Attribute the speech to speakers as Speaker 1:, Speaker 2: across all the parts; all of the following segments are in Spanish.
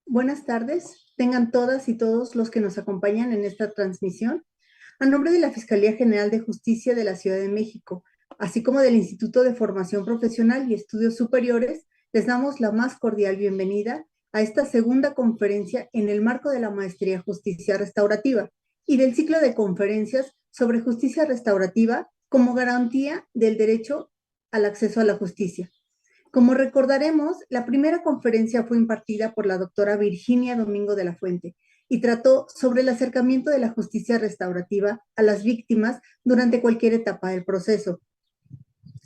Speaker 1: Buenas tardes, tengan todas y todos los que nos acompañan en esta transmisión. A nombre de la Fiscalía General de Justicia de la Ciudad de México, así como del Instituto de Formación Profesional y Estudios Superiores, les damos la más cordial bienvenida a esta segunda conferencia en el marco de la Maestría Justicia Restaurativa y del ciclo de conferencias sobre justicia restaurativa como garantía del derecho al acceso a la justicia. Como recordaremos, la primera conferencia fue impartida por la doctora Virginia Domingo de la Fuente y trató sobre el acercamiento de la justicia restaurativa a las víctimas durante cualquier etapa del proceso.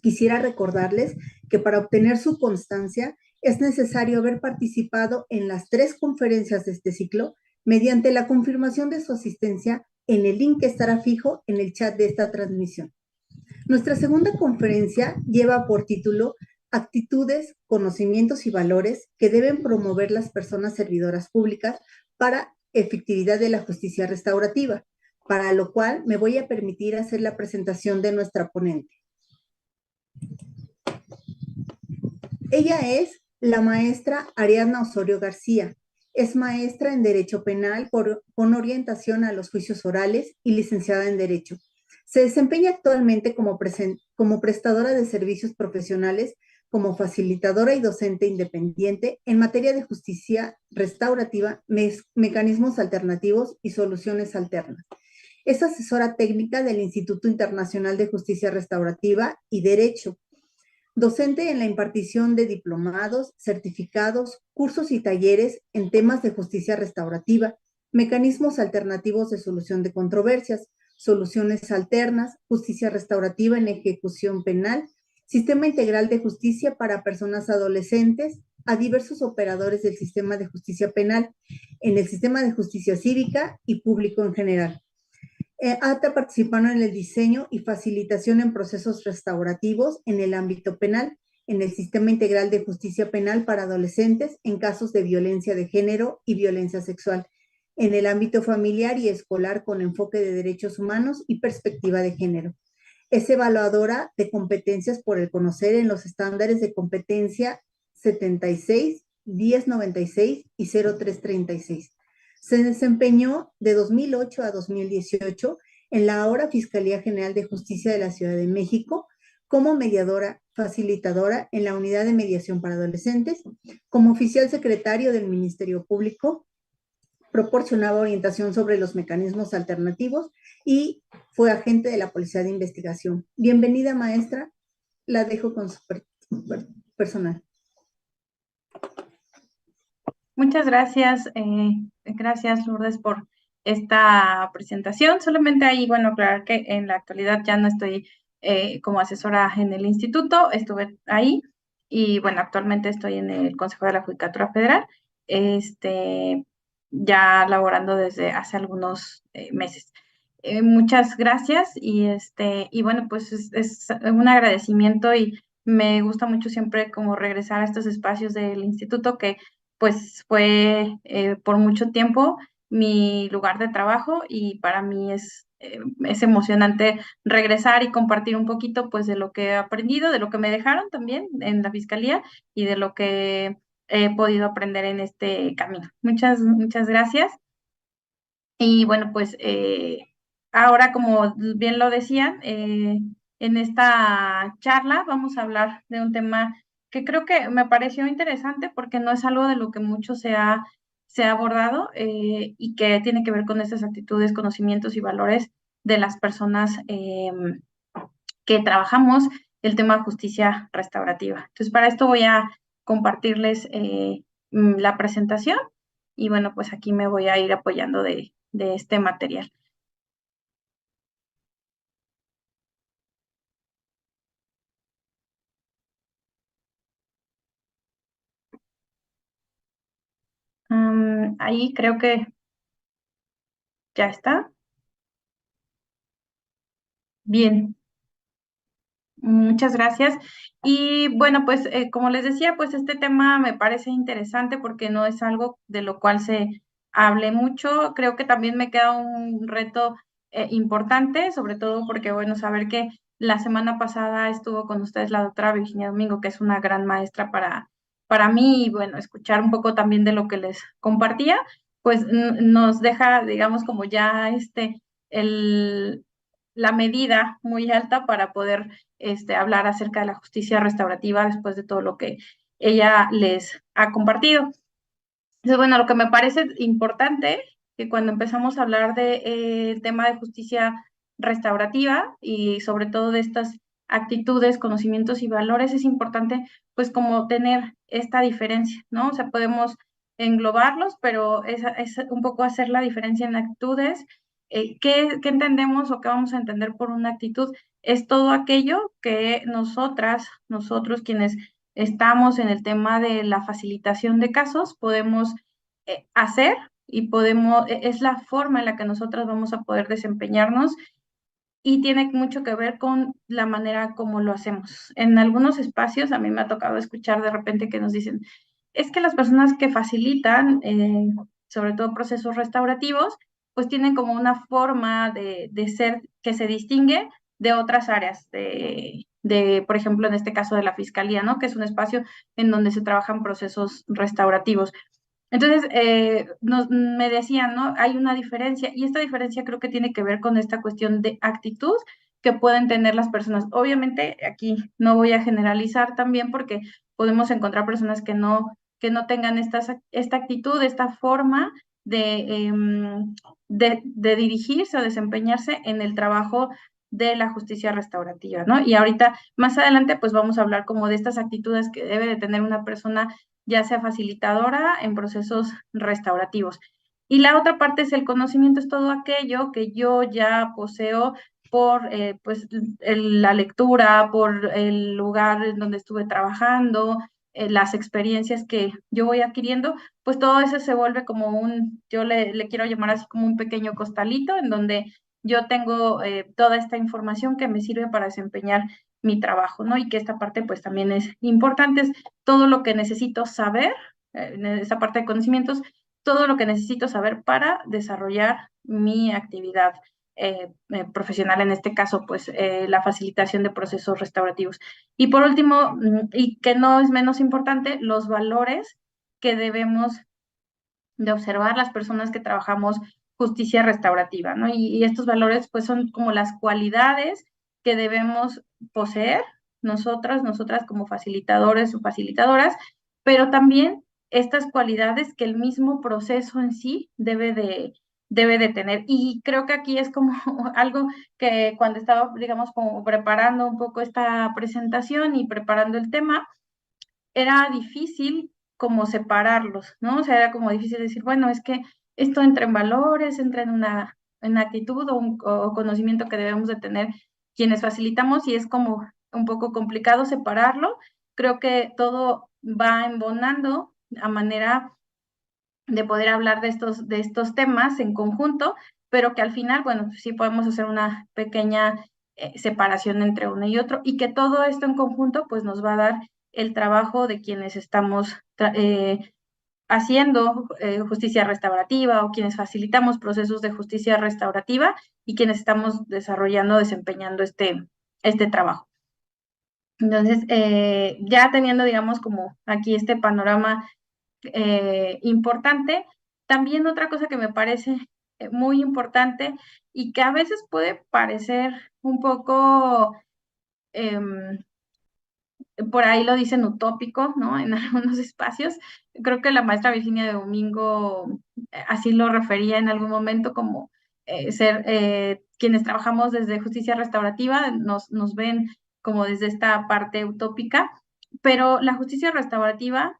Speaker 1: Quisiera recordarles que para obtener su constancia es necesario haber participado en las 3 conferencias de este ciclo mediante la confirmación de su asistencia en el link que estará fijo en el chat de esta transmisión. Nuestra segunda conferencia lleva por título Actitudes, conocimientos y valores que deben promover las personas servidoras públicas para efectividad de la justicia restaurativa, para lo cual me voy a permitir hacer la presentación de nuestra ponente. Ella es la maestra Ariadna Osorio García. Es maestra en Derecho Penal con orientación a los juicios orales y licenciada en Derecho. Se desempeña actualmente como prestadora de servicios profesionales, como facilitadora y docente independiente en materia de justicia restaurativa, mecanismos alternativos y soluciones alternas. Es asesora técnica del Instituto Internacional de Justicia Restaurativa y Derecho, docente en la impartición de diplomados, certificados, cursos y talleres en temas de justicia restaurativa, mecanismos alternativos de solución de controversias, soluciones alternas, justicia restaurativa en ejecución penal, sistema integral de justicia para personas adolescentes, a diversos operadores del sistema de justicia penal, en el sistema de justicia cívica y público en general. Ha participado en el diseño y facilitación en procesos restaurativos en el ámbito penal, en el Sistema Integral de Justicia Penal para adolescentes en casos de violencia de género y violencia sexual, en el ámbito familiar y escolar con enfoque de derechos humanos y perspectiva de género. Es evaluadora de competencias por el conocer en los estándares de competencia 76, 1096 y 0336. Se desempeñó de 2008 a 2018 en la ahora Fiscalía General de Justicia de la Ciudad de México como mediadora facilitadora en la Unidad de Mediación para Adolescentes, como oficial secretario del Ministerio Público, proporcionaba orientación sobre los mecanismos alternativos y fue agente de la Policía de Investigación. Bienvenida, maestra. La dejo con su personal.
Speaker 2: Muchas gracias, gracias Lourdes por esta presentación. Solamente ahí, bueno, aclarar que en la actualidad ya no estoy como asesora en el instituto, estuve ahí y bueno, actualmente estoy en el Consejo de la Judicatura Federal, ya laborando desde hace algunos meses. Muchas gracias y bueno, pues es un agradecimiento y me gusta mucho siempre como regresar a estos espacios del instituto que pues fue por mucho tiempo mi lugar de trabajo y para mí es emocionante regresar y compartir un poquito pues de lo que he aprendido, de lo que me dejaron también en la fiscalía y de lo que he podido aprender en este camino. Muchas, muchas gracias. Y bueno, pues ahora como bien lo decían, en esta charla vamos a hablar de un tema que creo que me pareció interesante porque no es algo de lo que mucho se ha abordado y que tiene que ver con estas actitudes, conocimientos y valores de las personas que trabajamos el tema de justicia restaurativa. Entonces, para esto voy a compartirles la presentación y bueno, pues aquí me voy a ir apoyando de este material. Ahí creo que ya está. Bien, muchas gracias. Y bueno, pues como les decía, pues este tema me parece interesante porque no es algo de lo cual se hable mucho. Creo que también me queda un reto importante, sobre todo porque, bueno, saber que la semana pasada estuvo con ustedes la doctora Virginia Domingo, que es una gran maestra para mí, y bueno, escuchar un poco también de lo que les compartía, pues nos deja, digamos, como ya el, la medida muy alta para poder hablar acerca de la justicia restaurativa después de todo lo que ella les ha compartido. Entonces, bueno, lo que me parece importante, que cuando empezamos a hablar de tema de justicia restaurativa y sobre todo de estas actitudes, conocimientos y valores, es importante pues como tener esta diferencia, ¿no? O sea, podemos englobarlos, pero es un poco hacer la diferencia en actitudes. ¿Qué entendemos o qué vamos a entender por una actitud? Es todo aquello que nosotros quienes estamos en el tema de la facilitación de casos, podemos hacer y es la forma en la que nosotros vamos a poder desempeñarnos y tiene mucho que ver con la manera como lo hacemos. En algunos espacios a mí me ha tocado escuchar de repente que nos dicen, es que las personas que facilitan, sobre todo procesos restaurativos, pues tienen como una forma de ser que se distingue de otras áreas, por ejemplo, en este caso de la fiscalía, ¿no? Que es un espacio en donde se trabajan procesos restaurativos. Entonces, me decían, ¿no? Hay una diferencia y esta diferencia creo que tiene que ver con esta cuestión de actitud que pueden tener las personas. Obviamente, aquí no voy a generalizar también porque podemos encontrar personas que no tengan esta actitud, esta forma de dirigirse o desempeñarse en el trabajo de la justicia restaurativa, ¿no? Y ahorita, más adelante, pues vamos a hablar como de estas actitudes que debe de tener una persona ya sea facilitadora en procesos restaurativos. Y la otra parte es el conocimiento, es todo aquello que yo ya poseo por pues, la lectura, por el lugar en donde estuve trabajando, las experiencias que yo voy adquiriendo, pues todo eso se vuelve como yo le quiero llamar así como un pequeño costalito en donde yo tengo toda esta información que me sirve para desempeñar mi trabajo, ¿no? Y que esta parte pues también es importante, es todo lo que necesito saber, en esa parte de conocimientos, todo lo que necesito saber para desarrollar mi actividad profesional, en este caso, pues la facilitación de procesos restaurativos. Y por último, y que no es menos importante, los valores que debemos de observar las personas que trabajamos justicia restaurativa, ¿no? Y estos valores, pues, son como las cualidades que debemos poseer nosotras como facilitadores o facilitadoras, pero también estas cualidades que el mismo proceso en sí debe de tener. Y creo que aquí es como algo que cuando estaba, digamos, como preparando un poco esta presentación y preparando el tema, era difícil como separarlos, ¿no? O sea, era como difícil decir, bueno, es que esto entra en valores, entra en actitud o conocimiento que debemos de tener quienes facilitamos y es como un poco complicado separarlo. Creo que todo va embonando a manera de poder hablar de estos temas en conjunto, pero que al final, bueno, sí podemos hacer una pequeña separación entre uno y otro y que todo esto en conjunto pues nos va a dar el trabajo de quienes estamos haciendo justicia restaurativa o quienes facilitamos procesos de justicia restaurativa y quienes estamos desarrollando, desempeñando este trabajo. Entonces, ya teniendo, digamos, como aquí este panorama importante. También otra cosa que me parece muy importante y que a veces puede parecer un poco, por ahí lo dicen utópico, ¿no? En algunos espacios. Creo que la maestra Virginia de Domingo así lo refería en algún momento como ser quienes trabajamos desde justicia restaurativa, nos ven como desde esta parte utópica, pero la justicia restaurativa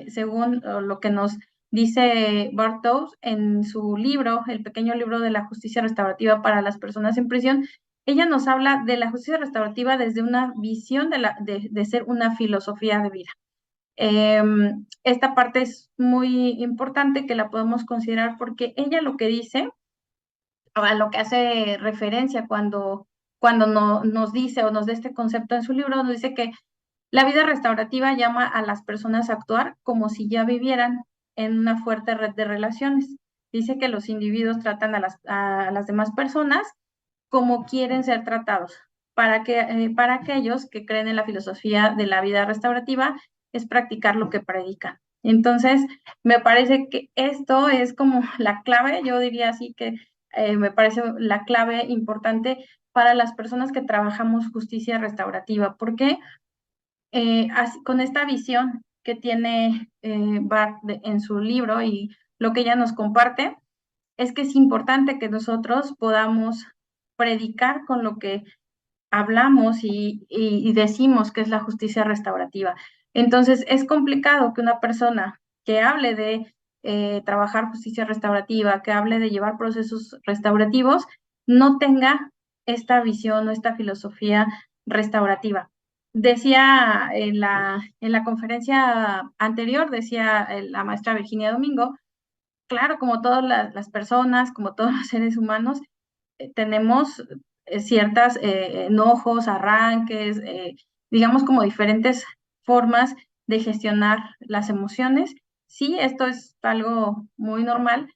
Speaker 2: según lo que nos dice Bartos en su libro, el pequeño libro de la justicia restaurativa para las personas en prisión, ella nos habla de la justicia restaurativa desde una visión de ser una filosofía de vida. Esta parte es muy importante que la podemos considerar porque ella lo que dice, a lo que hace referencia cuando nos dice o nos da este concepto en su libro, nos dice que la vida restaurativa llama a las personas a actuar como si ya vivieran en una fuerte red de relaciones. Dice que los individuos tratan a las demás personas como quieren ser tratados. Para aquellos que creen en la filosofía de la vida restaurativa, es practicar lo que predican. Entonces, me parece que esto es como la clave, yo diría así que me parece la clave importante para las personas que trabajamos justicia restaurativa, porque con esta visión que tiene Bart en su libro y lo que ella nos comparte, es que es importante que nosotros podamos predicar con lo que hablamos y decimos que es la justicia restaurativa. Entonces, es complicado que una persona que hable de trabajar justicia restaurativa, que hable de llevar procesos restaurativos, no tenga esta visión o esta filosofía restaurativa. Decía en la conferencia anterior, decía la maestra Virginia Domingo, claro, como todas las personas, como todos los seres humanos, tenemos ciertas enojos, arranques, digamos como diferentes formas de gestionar las emociones. Sí, esto es algo muy normal,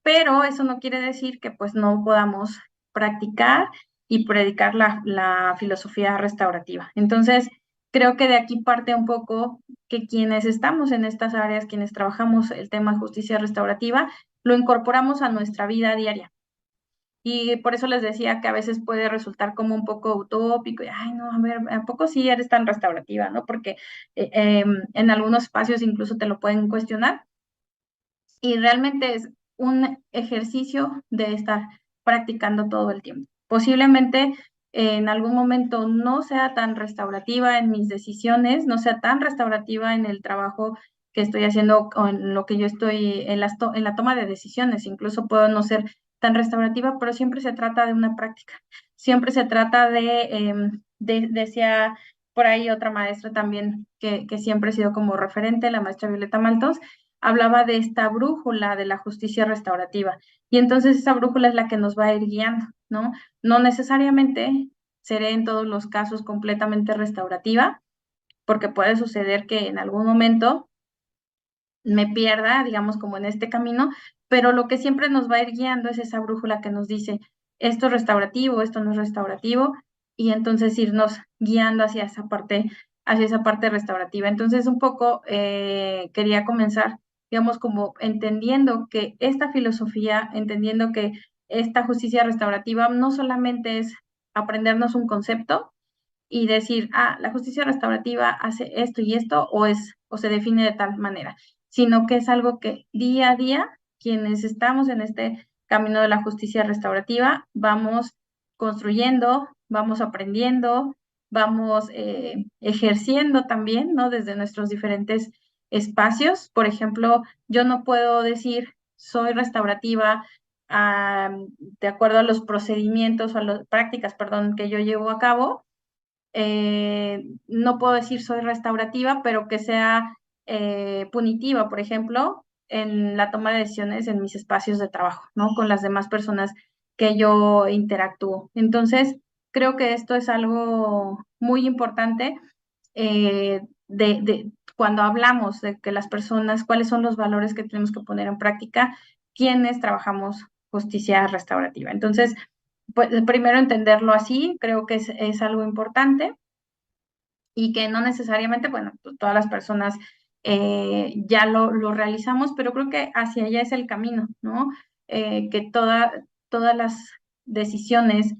Speaker 2: pero eso no quiere decir que pues no podamos practicar y predicar la filosofía restaurativa. Entonces, creo que de aquí parte un poco que quienes estamos en estas áreas, quienes trabajamos el tema justicia restaurativa, lo incorporamos a nuestra vida diaria. Y por eso les decía que a veces puede resultar como un poco utópico, y, ay, no, a ver, ¿a poco sí eres tan restaurativa, no? Porque en algunos espacios incluso te lo pueden cuestionar, y realmente es un ejercicio de estar practicando todo el tiempo. Posiblemente en algún momento no sea tan restaurativa en mis decisiones, no sea tan restaurativa en el trabajo que estoy haciendo o en lo que yo estoy en la toma de decisiones, incluso puedo no ser tan restaurativa, pero siempre se trata de una práctica, siempre se trata decía por ahí otra maestra también que siempre ha sido como referente, la maestra Violeta Maltos, hablaba de esta brújula de la justicia restaurativa. Y entonces esa brújula es la que nos va a ir guiando, ¿no? No necesariamente seré en todos los casos completamente restaurativa, porque puede suceder que en algún momento me pierda, digamos, como en este camino, pero lo que siempre nos va a ir guiando es esa brújula que nos dice, esto es restaurativo, esto no es restaurativo, y entonces irnos guiando hacia esa parte restaurativa. Entonces, un poco quería comenzar, digamos, como entendiendo que esta filosofía, entendiendo que esta justicia restaurativa no solamente es aprendernos un concepto y decir, ah, la justicia restaurativa hace esto y esto, o se define de tal manera, sino que es algo que día a día, quienes estamos en este camino de la justicia restaurativa, vamos construyendo, vamos aprendiendo, vamos ejerciendo también, ¿no? Desde nuestros diferentes espacios. Por ejemplo, yo no puedo decir, soy restaurativa de acuerdo a los procedimientos o a las prácticas, perdón, que yo llevo a cabo. No puedo decir soy restaurativa, pero que sea punitiva, por ejemplo, en la toma de decisiones en mis espacios de trabajo, ¿no? Con las demás personas que yo interactúo. Entonces, creo que esto es algo muy importante cuando hablamos de que las personas, cuáles son los valores que tenemos que poner en práctica, quienes trabajamos justicia restaurativa. Entonces, pues primero entenderlo así, creo que es algo importante y que no necesariamente, bueno, pues, todas las personas ya lo realizamos, pero creo que hacia allá es el camino, ¿no? Que todas las decisiones,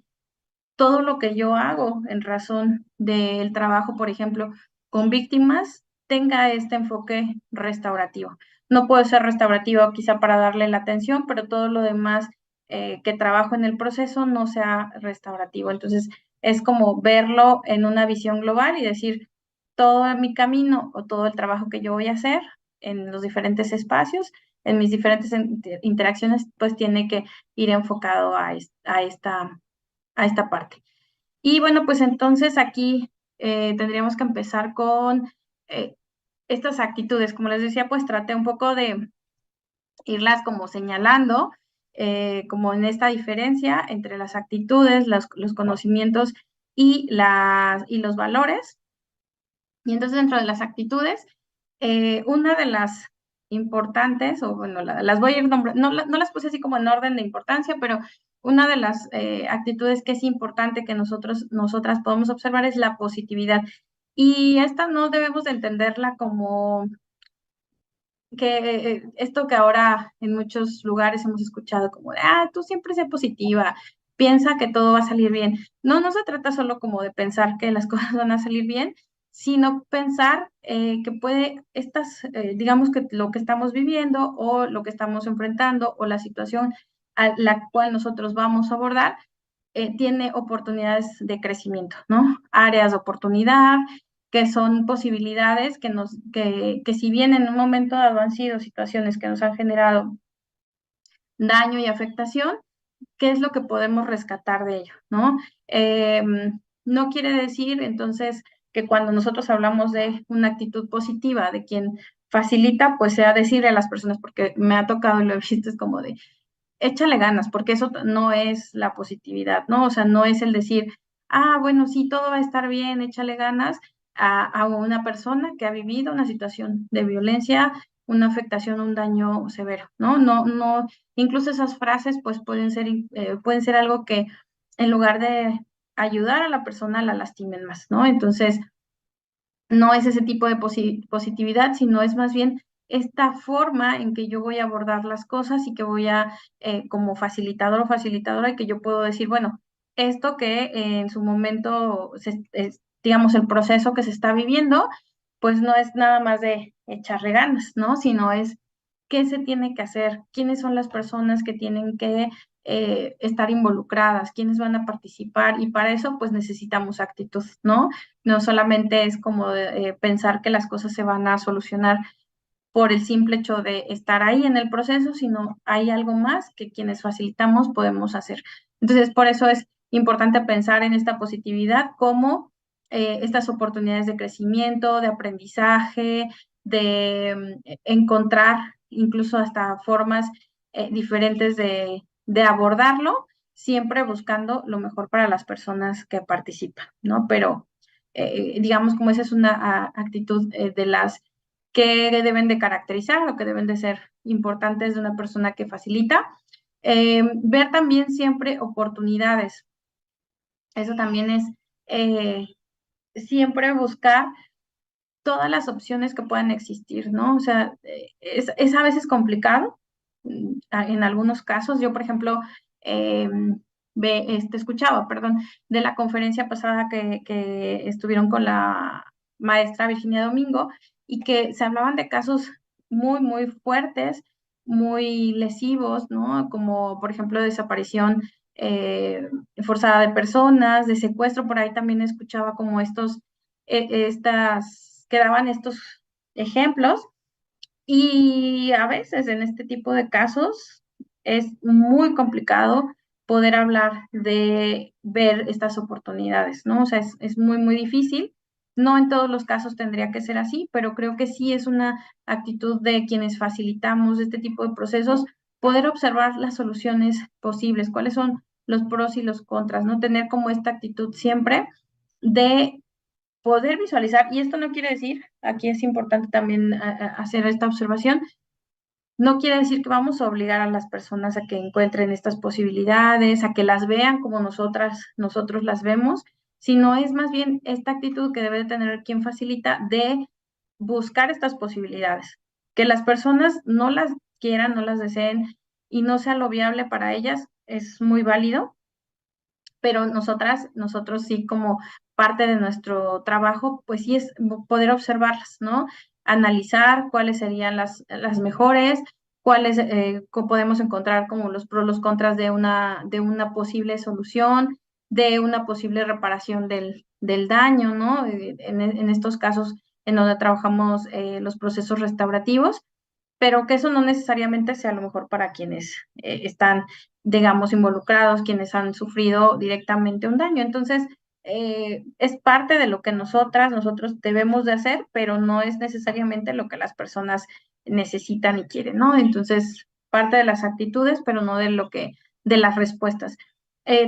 Speaker 2: todo lo que yo hago en razón del trabajo, por ejemplo, con víctimas, tenga este enfoque restaurativo. No puedo ser restaurativo quizá para darle la atención, pero todo lo demás que trabajo en el proceso no sea restaurativo. Entonces, es como verlo en una visión global y decir, todo mi camino o todo el trabajo que yo voy a hacer en los diferentes espacios, en mis diferentes interacciones, pues tiene que ir enfocado a esta parte. Y bueno, pues entonces aquí tendríamos que empezar con estas actitudes. Como les decía, pues traté un poco de irlas como señalando, como en esta diferencia entre las actitudes, los conocimientos y los valores. Y entonces dentro de las actitudes, una de las importantes, o bueno, las voy a ir nombrando, no las puse así como en orden de importancia, pero una de las actitudes que es importante que nosotras podemos observar es la positividad. Y esta no debemos de entenderla como que esto que ahora en muchos lugares hemos escuchado como de, tú siempre sé positiva, piensa que todo va a salir bien. No, no se trata solo como de pensar que las cosas van a salir bien, sino pensar que digamos que lo que estamos viviendo o lo que estamos enfrentando o la situación a la cual nosotros vamos a abordar, tiene oportunidades de crecimiento, ¿no? Áreas de oportunidad, que son posibilidades que si bien en un momento dado han sido situaciones que nos han generado daño y afectación, ¿qué es lo que podemos rescatar de ello, ¿no? No quiere decir entonces que cuando nosotros hablamos de una actitud positiva de quien facilita, pues sea decirle a las personas, porque me ha tocado y lo he visto, es como de, échale ganas, porque eso no es la positividad, ¿no? O sea, no es el decir, bueno, sí, todo va a estar bien, échale ganas a una persona que ha vivido una situación de violencia, una afectación, un daño severo, ¿no? No, no, incluso esas frases pues pueden ser algo que en lugar de ayudar a la persona la lastimen más, ¿no? Entonces, no es ese tipo de positividad, sino es más bien esta forma en que yo voy a abordar las cosas y que voy como facilitador o facilitadora, y que yo puedo decir, bueno, esto que en su momento, digamos, el proceso que se está viviendo, pues no es nada más de echarle ganas, ¿no? Sino es qué se tiene que hacer, quiénes son las personas que tienen que estar involucradas, quiénes van a participar, y para eso pues necesitamos actitud, ¿no? No solamente es como pensar que las cosas se van a solucionar por el simple hecho de estar ahí en el proceso, sino hay algo más que quienes facilitamos podemos hacer. Entonces, por eso es importante pensar en esta positividad como estas oportunidades de crecimiento, de aprendizaje, de encontrar incluso hasta formas diferentes de abordarlo, siempre buscando lo mejor para las personas que participan, ¿no? Pero digamos como esa es una actitud de las que deben de caracterizar o que deben de ser importantes de una persona que facilita. Ver también siempre oportunidades. Eso también es siempre buscar todas las opciones que puedan existir, ¿no? O sea, es a veces complicado en algunos casos. Yo, por ejemplo, eh, escuchaba, perdón, de la conferencia pasada que estuvieron con la maestra Virginia Domingo, y que se hablaban de casos muy, muy fuertes, muy lesivos, ¿no? Como, por ejemplo, desaparición forzada de personas, de secuestro. Por ahí también escuchaba como que daban estos ejemplos, y a veces en este tipo de casos es muy complicado poder hablar de ver estas oportunidades, ¿no? O sea, es muy, muy difícil. No en todos los casos tendría que ser así, pero creo que sí es una actitud de quienes facilitamos este tipo de procesos, poder observar las soluciones posibles, cuáles son los pros y los contras, ¿no? Tener como esta actitud siempre de poder visualizar, y esto no quiere decir, aquí es importante también hacer esta observación, no quiere decir que vamos a obligar a las personas a que encuentren estas posibilidades, a que las vean como nosotros las vemos, sino es más bien esta actitud que debe de tener quien facilita de buscar estas posibilidades, que las personas no las quieran, no las deseen y no sea lo viable para ellas, es muy válido, pero nosotros sí, como parte de nuestro trabajo, pues sí es poder observarlas, ¿no? Analizar cuáles serían las mejores, cuáles podemos encontrar como los pros, los contras de una posible solución, de una posible reparación del daño, ¿no? En estos casos en donde trabajamos los procesos restaurativos, pero que eso no necesariamente sea lo mejor para quienes están, digamos, involucrados, quienes han sufrido directamente un daño. Entonces, es parte de lo que nosotros debemos de hacer, pero no es necesariamente lo que las personas necesitan y quieren, ¿no? Entonces, parte de las actitudes, pero no de las respuestas.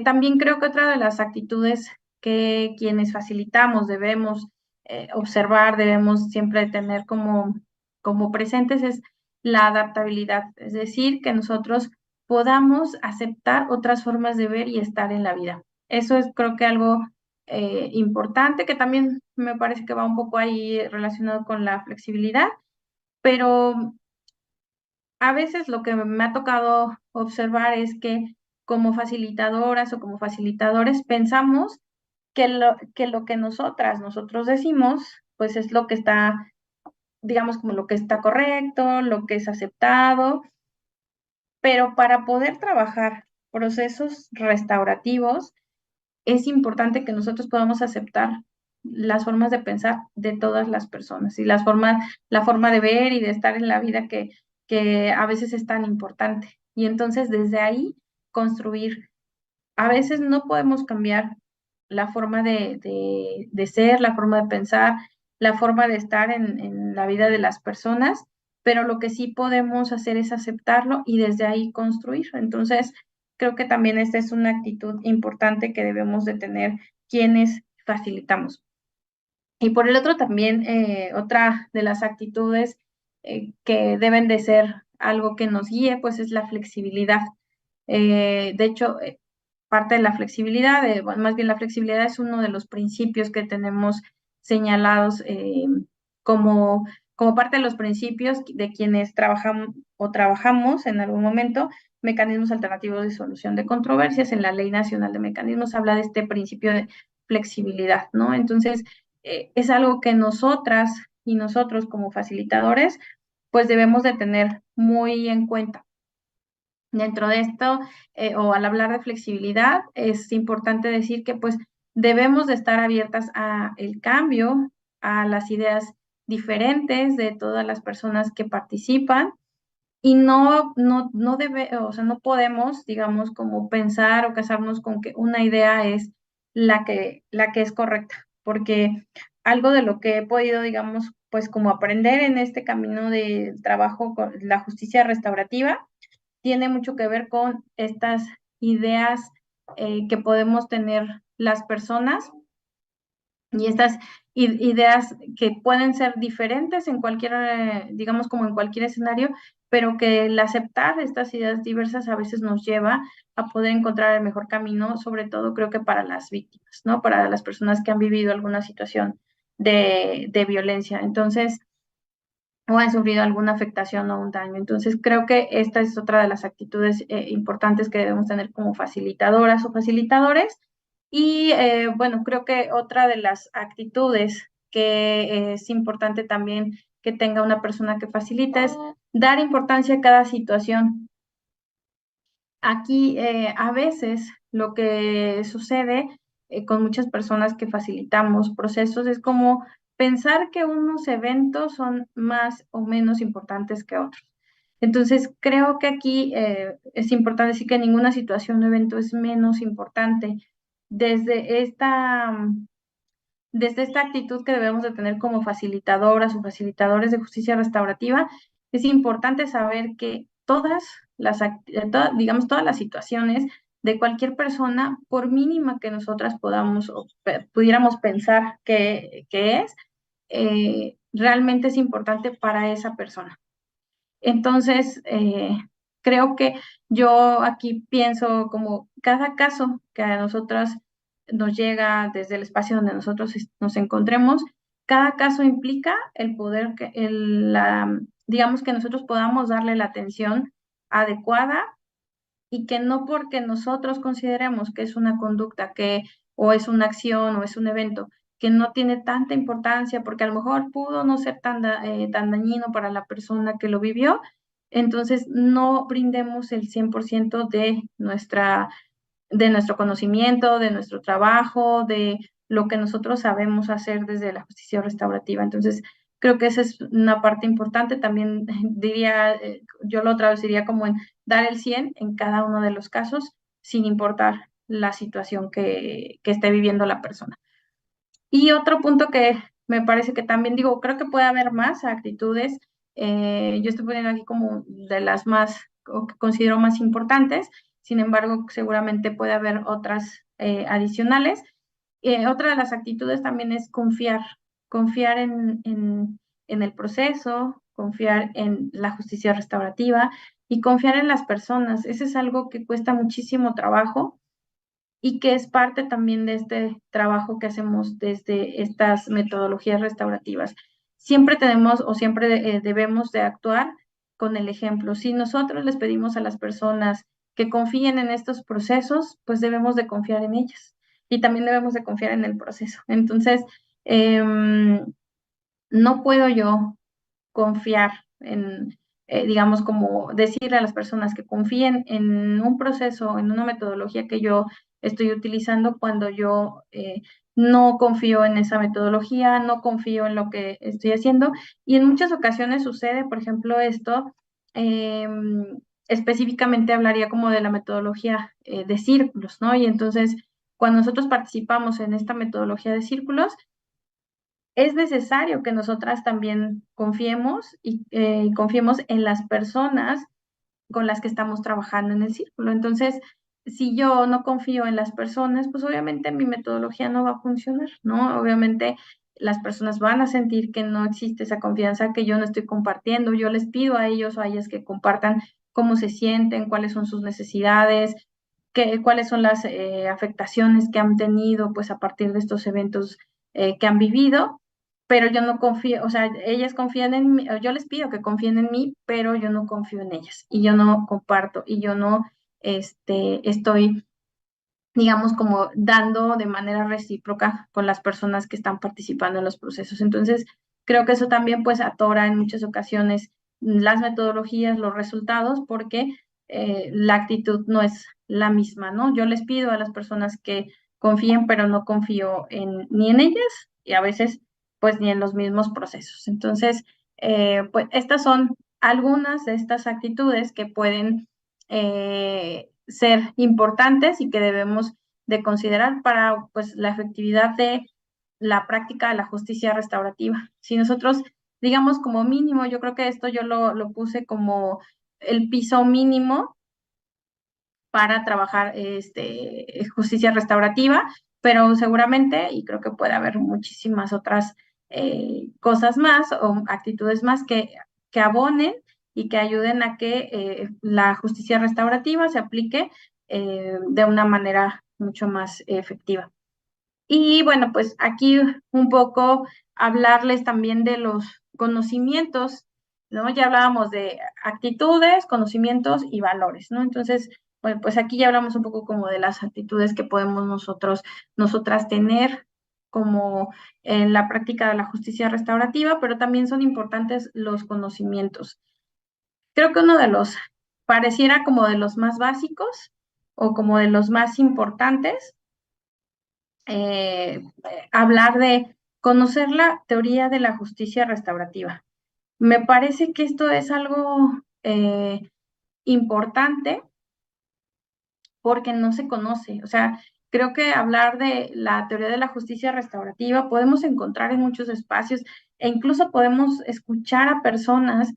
Speaker 2: También creo que otra de las actitudes que quienes facilitamos debemos observar, debemos siempre tener como presentes es la adaptabilidad, es decir, que nosotros podamos aceptar otras formas de ver y estar en la vida. Eso es, creo que algo importante, que también me parece que va un poco ahí relacionado con la flexibilidad, pero a veces lo que me ha tocado observar es que como facilitadoras o como facilitadores pensamos que lo que nosotros decimos, pues es lo que está, digamos, como lo que está correcto, lo que es aceptado, pero para poder trabajar procesos restaurativos, es importante que nosotros podamos aceptar las formas de pensar de todas las personas y la forma de ver y de estar en la vida que a veces es tan importante. Y entonces desde ahí construir. A veces no podemos cambiar la forma de ser, la forma de pensar, la forma de estar en la vida de las personas, pero lo que sí podemos hacer es aceptarlo y desde ahí construir. Entonces, creo que también esta es una actitud importante que debemos de tener quienes facilitamos. Y por el otro también, otra de las actitudes que deben de ser algo que nos guíe, pues es la flexibilidad. De hecho, parte de la flexibilidad, bueno, más bien la flexibilidad es uno de los principios que tenemos señalados como, como parte de los principios de quienes trabajamos o trabajamos en algún momento mecanismos alternativos de solución de controversias. En la Ley Nacional de Mecanismos habla de este principio de flexibilidad, ¿no? Entonces, es algo que nosotras y nosotros como facilitadores, pues debemos de tener muy en cuenta. Dentro de esto, o al hablar de flexibilidad, es importante decir que pues debemos de estar abiertas a el cambio, a las ideas diferentes de todas las personas que participan y o sea, no podemos, digamos, como pensar o casarnos con que una idea es la que es correcta, porque algo de lo que he podido, digamos, pues como aprender en este camino de trabajo con la justicia restaurativa, tiene mucho que ver con estas ideas que podemos tener las personas y estas ideas que pueden ser diferentes en cualquier, digamos como en cualquier escenario, pero que el aceptar estas ideas diversas a veces nos lleva a poder encontrar el mejor camino, sobre todo creo que para las víctimas, ¿no? Para las personas que han vivido alguna situación de violencia. Entonces, o han sufrido alguna afectación o un daño. Entonces, creo que esta es otra de las actitudes importantes que debemos tener como facilitadoras o facilitadores. Y bueno, creo que otra de las actitudes que es importante también que tenga una persona que facilita es dar importancia a cada situación. Aquí a veces lo que sucede con muchas personas que facilitamos procesos es como pensar que unos eventos son más o menos importantes que otros. Entonces, creo que aquí es importante decir que ninguna situación o evento es menos importante. Desde esta, desde esta actitud que debemos de tener como facilitadoras o facilitadores de justicia restaurativa, es importante saber que digamos, todas las situaciones de cualquier persona, por mínima que nosotras podamos o pudiéramos pensar que es, realmente es importante para esa persona. Entonces, creo que yo aquí pienso como cada caso que a nosotras nos llega desde el espacio donde nosotros nos encontremos, cada caso implica el poder digamos que nosotros podamos darle la atención adecuada y que no porque nosotros consideremos que es una conducta o es una acción o es un evento que no tiene tanta importancia porque a lo mejor pudo no ser tan dañino para la persona que lo vivió, entonces no brindemos el 100% de nuestro conocimiento, de nuestro trabajo, de lo que nosotros sabemos hacer desde la justicia restaurativa. Entonces, creo que esa es una parte importante. También diría, yo lo traduciría como en dar el 100 en cada uno de los casos, sin importar la situación que esté viviendo la persona. Y otro punto que me parece que también digo, creo que puede haber más actitudes. Yo estoy poniendo aquí como de las más, o que considero más importantes, sin embargo, seguramente puede haber otras adicionales. Otra de las actitudes también es confiar en el proceso, confiar en la justicia restaurativa y confiar en las personas. Ese es algo que cuesta muchísimo trabajo y que es parte también de este trabajo que hacemos desde estas metodologías restaurativas. Siempre tenemos o siempre debemos de actuar con el ejemplo. Si nosotros les pedimos a las personas que confíen en estos procesos, pues debemos de confiar en ellas y también debemos de confiar en el proceso. Entonces, no puedo yo confiar en, digamos, como decirle a las personas que confíen en un proceso, en una metodología que yo estoy utilizando cuando yo no confío en esa metodología, no confío en lo que estoy haciendo. Y en muchas ocasiones sucede, por ejemplo, esto, eh, específicamente hablaría como de la metodología de círculos, ¿no? Y entonces, cuando nosotros participamos en esta metodología de círculos, es necesario que nosotras también confiemos y confiemos en las personas con las que estamos trabajando en el círculo. Entonces, si yo no confío en las personas, pues obviamente mi metodología no va a funcionar, ¿no? Obviamente las personas van a sentir que no existe esa confianza que yo no estoy compartiendo. Yo les pido a ellos o a ellas que compartan cómo se sienten, cuáles son sus necesidades, cuáles son las afectaciones que han tenido pues a partir de estos eventos que han vivido, pero yo no confío, o sea, ellas confían en mí, yo les pido que confíen en mí, pero yo no confío en ellas y yo no comparto y yo no estoy, digamos, como dando de manera recíproca con las personas que están participando en los procesos. Entonces, creo que eso también pues atora en muchas ocasiones las metodologías, los resultados, porque la actitud no es la misma, ¿no? Yo les pido a las personas que confíen, pero no confío ni en ellas y a veces pues ni en los mismos procesos. Entonces, pues estas son algunas de estas actitudes que pueden ser importantes y que debemos de considerar para pues la efectividad de la práctica de la justicia restaurativa. Si nosotros, digamos como mínimo, yo creo que esto yo lo puse como el piso mínimo para trabajar justicia restaurativa, pero seguramente, y creo que puede haber muchísimas otras cosas más o actitudes más que abonen y que ayuden a que la justicia restaurativa se aplique de una manera mucho más efectiva. Y bueno, pues aquí un poco hablarles también de los conocimientos, ¿no? Ya hablábamos de actitudes, conocimientos y valores, ¿no? Entonces, bueno, pues aquí ya hablamos un poco como de las actitudes que podemos nosotras tener como en la práctica de la justicia restaurativa, pero también son importantes los conocimientos. Creo que uno de los, pareciera como de los más básicos o como de los más importantes, eh, hablar de conocer la teoría de la justicia restaurativa. Me parece que esto es algo importante porque no se conoce. O sea, creo que hablar de la teoría de la justicia restaurativa podemos encontrar en muchos espacios e incluso podemos escuchar a personas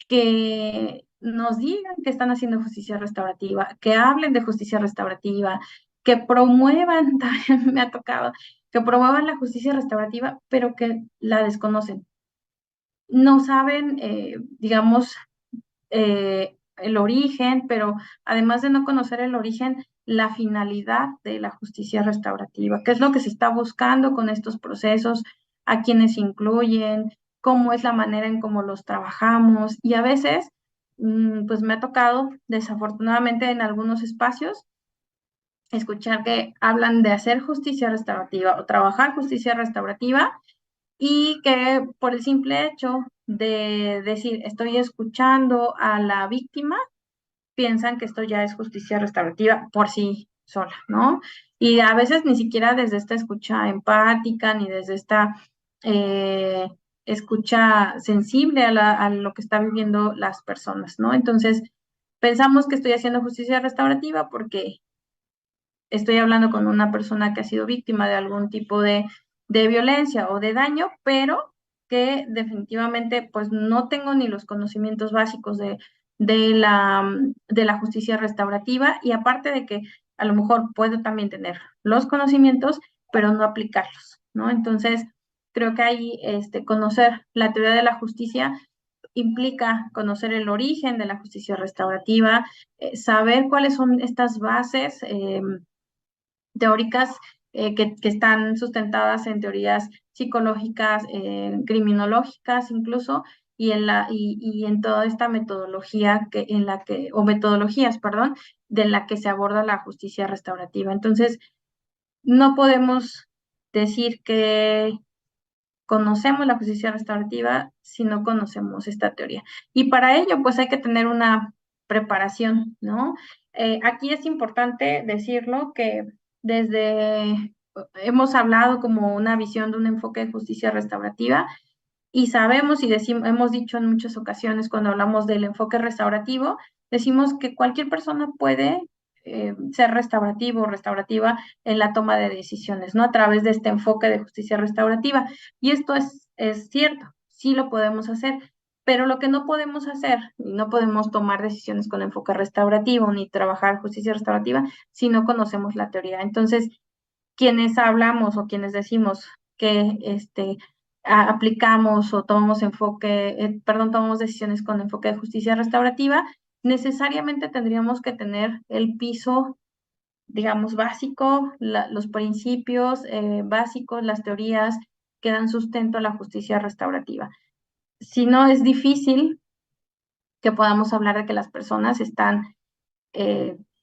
Speaker 2: que nos digan que están haciendo justicia restaurativa, que hablen de justicia restaurativa, que promuevan, también me ha tocado, que promuevan la justicia restaurativa, pero que la desconocen. No saben, digamos, el origen, pero además de no conocer el origen, la finalidad de la justicia restaurativa, qué es lo que se está buscando con estos procesos, a quienes incluyen, cómo es la manera en cómo los trabajamos y a veces, pues me ha tocado desafortunadamente en algunos espacios escuchar que hablan de hacer justicia restaurativa o trabajar justicia restaurativa y que por el simple hecho de decir estoy escuchando a la víctima, piensan que esto ya es justicia restaurativa por sí sola, ¿no? Y a veces ni siquiera desde esta escucha empática, ni desde esta eh, escucha sensible a lo que están viviendo las personas, ¿no? Entonces, pensamos que estoy haciendo justicia restaurativa porque estoy hablando con una persona que ha sido víctima de algún tipo de violencia o de daño, pero que definitivamente pues no tengo ni los conocimientos básicos de la justicia restaurativa y aparte de que a lo mejor puedo también tener los conocimientos, pero no aplicarlos, ¿no? Entonces, creo que ahí conocer la teoría de la justicia implica conocer el origen de la justicia restaurativa, saber cuáles son estas bases, teóricas que están sustentadas en teorías psicológicas, criminológicas incluso, y en toda esta metodología o metodologías, perdón, de la que se aborda la justicia restaurativa. Entonces, no podemos decir que conocemos la justicia restaurativa si no conocemos esta teoría. Y para ello, pues hay que tener una preparación, ¿no? Aquí es importante decirlo que hemos hablado como una visión de un enfoque de justicia restaurativa y sabemos y hemos dicho en muchas ocasiones cuando hablamos del enfoque restaurativo, decimos que cualquier persona puede ser restaurativo o restaurativa en la toma de decisiones, ¿no? A través de este enfoque de justicia restaurativa. Y esto es cierto, sí lo podemos hacer, pero lo que no podemos hacer, y no podemos tomar decisiones con enfoque restaurativo ni trabajar justicia restaurativa si no conocemos la teoría. Entonces, quienes hablamos o quienes decimos que aplicamos o tomamos decisiones con enfoque de justicia restaurativa, necesariamente tendríamos que tener el piso, digamos, básico, los principios básicos, las teorías que dan sustento a la justicia restaurativa. Si no, es difícil que podamos hablar de que las personas están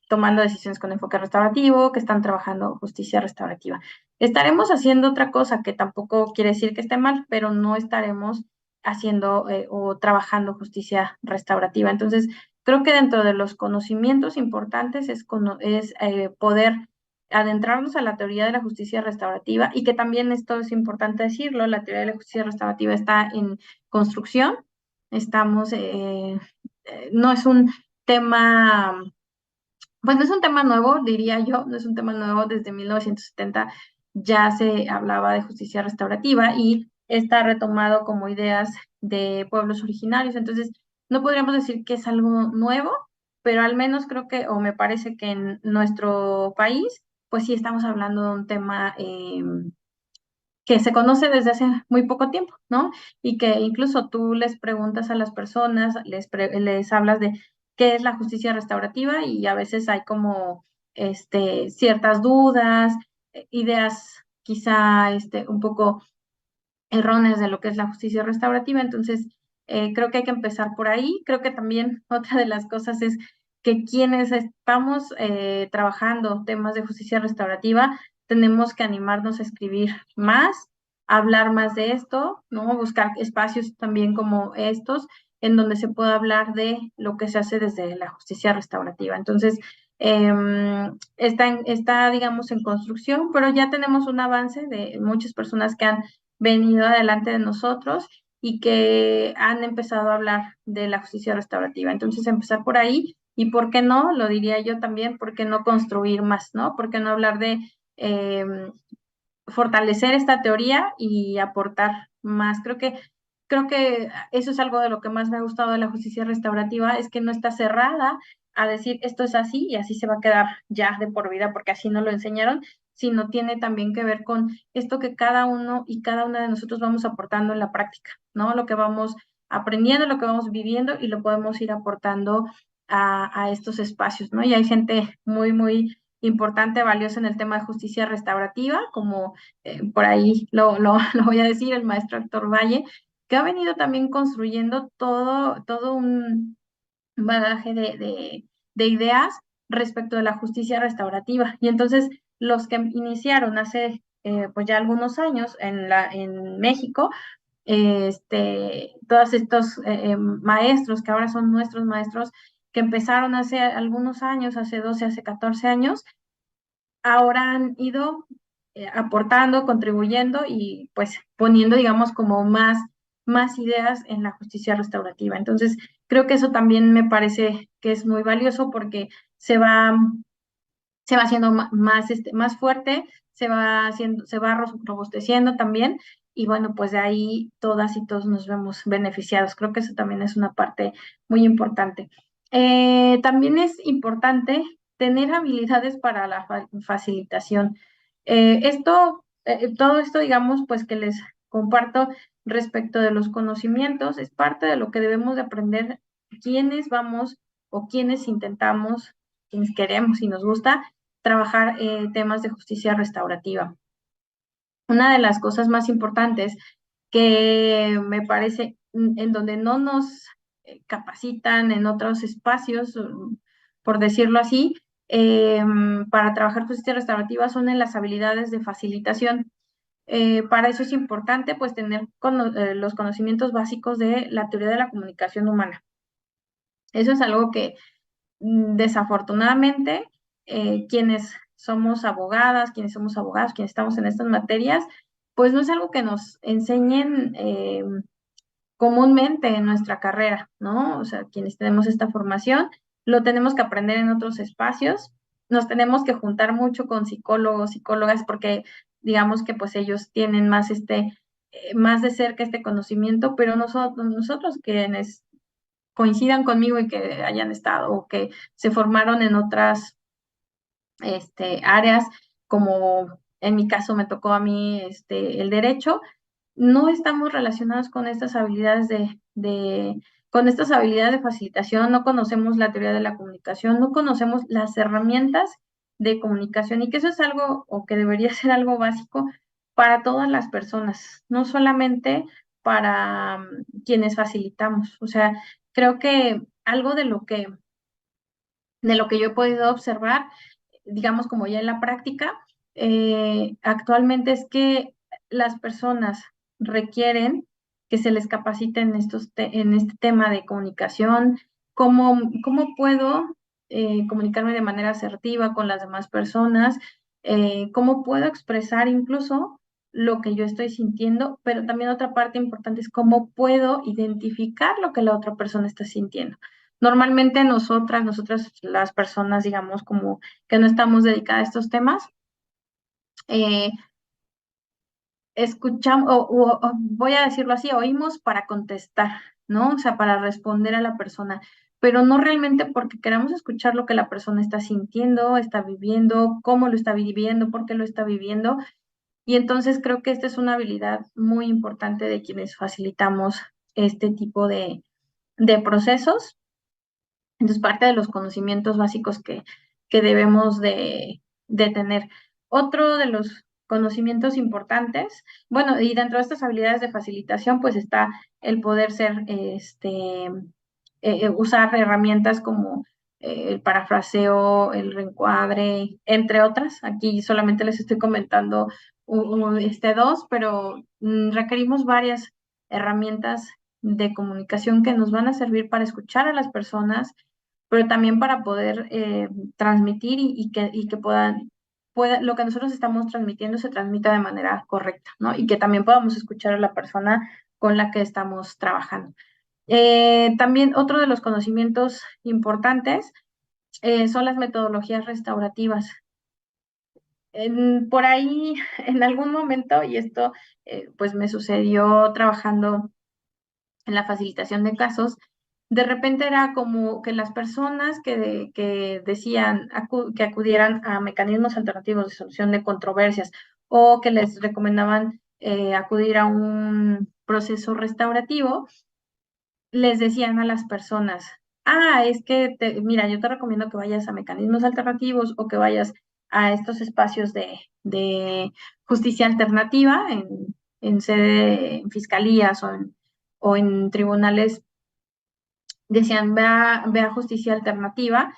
Speaker 2: tomando decisiones con enfoque restaurativo, que están trabajando justicia restaurativa. Estaremos haciendo otra cosa que tampoco quiere decir que esté mal, pero no estaremos haciendo o trabajando justicia restaurativa. Entonces, creo que dentro de los conocimientos importantes es poder adentrarnos a la teoría de la justicia restaurativa y que también esto es importante decirlo, la teoría de la justicia restaurativa está en construcción, no es un tema, pues no es un tema nuevo, diría yo, no es un tema nuevo, desde 1970 ya se hablaba de justicia restaurativa y está retomado como ideas de pueblos originarios, entonces no podríamos decir que es algo nuevo, pero al menos creo que, o me parece que en nuestro país, pues sí estamos hablando de un tema que se conoce desde hace muy poco tiempo, ¿no? Y que incluso tú les preguntas a las personas, les hablas de qué es la justicia restaurativa y a veces hay como ciertas dudas, ideas quizá un poco erróneas de lo que es la justicia restaurativa. Entonces, creo que hay que empezar por ahí. Creo que también otra de las cosas es que quienes estamos trabajando temas de justicia restaurativa, tenemos que animarnos a escribir más, a hablar más de esto, ¿no? Buscar espacios también como estos, en donde se pueda hablar de lo que se hace desde la justicia restaurativa. Entonces, está, digamos, en construcción, pero ya tenemos un avance de muchas personas que han venido adelante de nosotros y que han empezado a hablar de la justicia restaurativa. Entonces, empezar por ahí y, ¿por qué no? Lo diría yo también, ¿por qué no construir más, no? ¿Por qué no hablar de fortalecer esta teoría y aportar más? Creo que eso es algo de lo que más me ha gustado de la justicia restaurativa, es que no está cerrada a decir esto es así y así se va a quedar ya de por vida porque así no lo enseñaron, sino tiene también que ver con esto que cada uno y cada una de nosotros vamos aportando en la práctica, ¿no? Lo que vamos aprendiendo, lo que vamos viviendo y lo podemos ir aportando a estos espacios, ¿no? Y hay gente muy, muy importante, valiosa en el tema de justicia restaurativa, como por ahí lo voy a decir, el maestro Héctor Valle, que ha venido también construyendo todo un bagaje de ideas respecto de la justicia restaurativa. Y entonces los que iniciaron hace pues ya algunos años en México, todos estos maestros que ahora son nuestros maestros, que empezaron hace algunos años, hace 12, hace 14 años, ahora han ido aportando, contribuyendo y pues poniendo, digamos, como más ideas en la justicia restaurativa. Entonces, creo que eso también me parece que es muy valioso porque se va haciendo más fuerte, se va robusteciendo también, y bueno, pues de ahí todas y todos nos vemos beneficiados. Creo que eso también es una parte muy importante. También es importante tener habilidades para la facilitación. Todo esto, digamos, pues que les comparto respecto de los conocimientos, es parte de lo que debemos de aprender quienes vamos o quienes intentamos, quienes queremos y nos gusta trabajar temas de justicia restaurativa. Una de las cosas más importantes que me parece en donde no nos capacitan en otros espacios, por decirlo así, para trabajar justicia restaurativa son en las habilidades de facilitación. Para eso es importante pues tener los conocimientos básicos de la teoría de la comunicación humana. Eso es algo que desafortunadamente quienes somos abogadas, quienes somos abogados, quienes estamos en estas materias, pues no es algo que nos enseñen comúnmente en nuestra carrera, ¿no? O sea, quienes tenemos esta formación, lo tenemos que aprender en otros espacios, nos tenemos que juntar mucho con psicólogos, psicólogas, porque digamos que pues ellos tienen más más de cerca este conocimiento, pero nosotros quienes coincidan conmigo y que hayan estado o que se formaron en otras áreas, como en mi caso me tocó a mí el derecho, no estamos relacionados con estas habilidades con estas habilidades de facilitación, no conocemos la teoría de la comunicación, no conocemos las herramientas de comunicación y que eso es algo o que debería ser algo básico para todas las personas, no solamente para quienes facilitamos. O sea, creo que algo de lo que yo he podido observar, digamos como ya en la práctica, actualmente es que las personas requieren que se les capacite en, en este tema de comunicación, cómo puedo comunicarme de manera asertiva con las demás personas, cómo puedo expresar incluso lo que yo estoy sintiendo, pero también otra parte importante es cómo puedo identificar lo que la otra persona está sintiendo. Normalmente nosotras las personas, digamos, como que no estamos dedicadas a estos temas, eh, escuchamos, o voy a decirlo así, oímos para contestar, ¿no? O sea, para responder a la persona, pero no realmente porque queramos escuchar lo que la persona está sintiendo, está viviendo, cómo lo está viviendo, por qué lo está viviendo. Y entonces creo que esta es una habilidad muy importante de quienes facilitamos este tipo de procesos. Entonces, parte de los conocimientos básicos que debemos de tener. Otro de los conocimientos importantes, bueno, y dentro de estas habilidades de facilitación, pues está el poder usar herramientas como el parafraseo, el reencuadre, entre otras. Aquí solamente les estoy comentando dos, pero requerimos varias herramientas de comunicación que nos van a servir para escuchar a las personas, pero también para poder transmitir y que lo que nosotros estamos transmitiendo se transmita de manera correcta, ¿no? Y que también podamos escuchar a la persona con la que estamos trabajando. También otro de los conocimientos importantes son las metodologías restaurativas. Por ahí, en algún momento, y esto pues me sucedió trabajando en la facilitación de casos, de repente era como que las personas que decían que acudieran a mecanismos alternativos de solución de controversias o que les recomendaban acudir a un proceso restaurativo, les decían a las personas, es que, mira, yo te recomiendo que vayas a mecanismos alternativos o que vayas a estos espacios de justicia alternativa en sede, en fiscalías o en tribunales. Decían, ve a justicia alternativa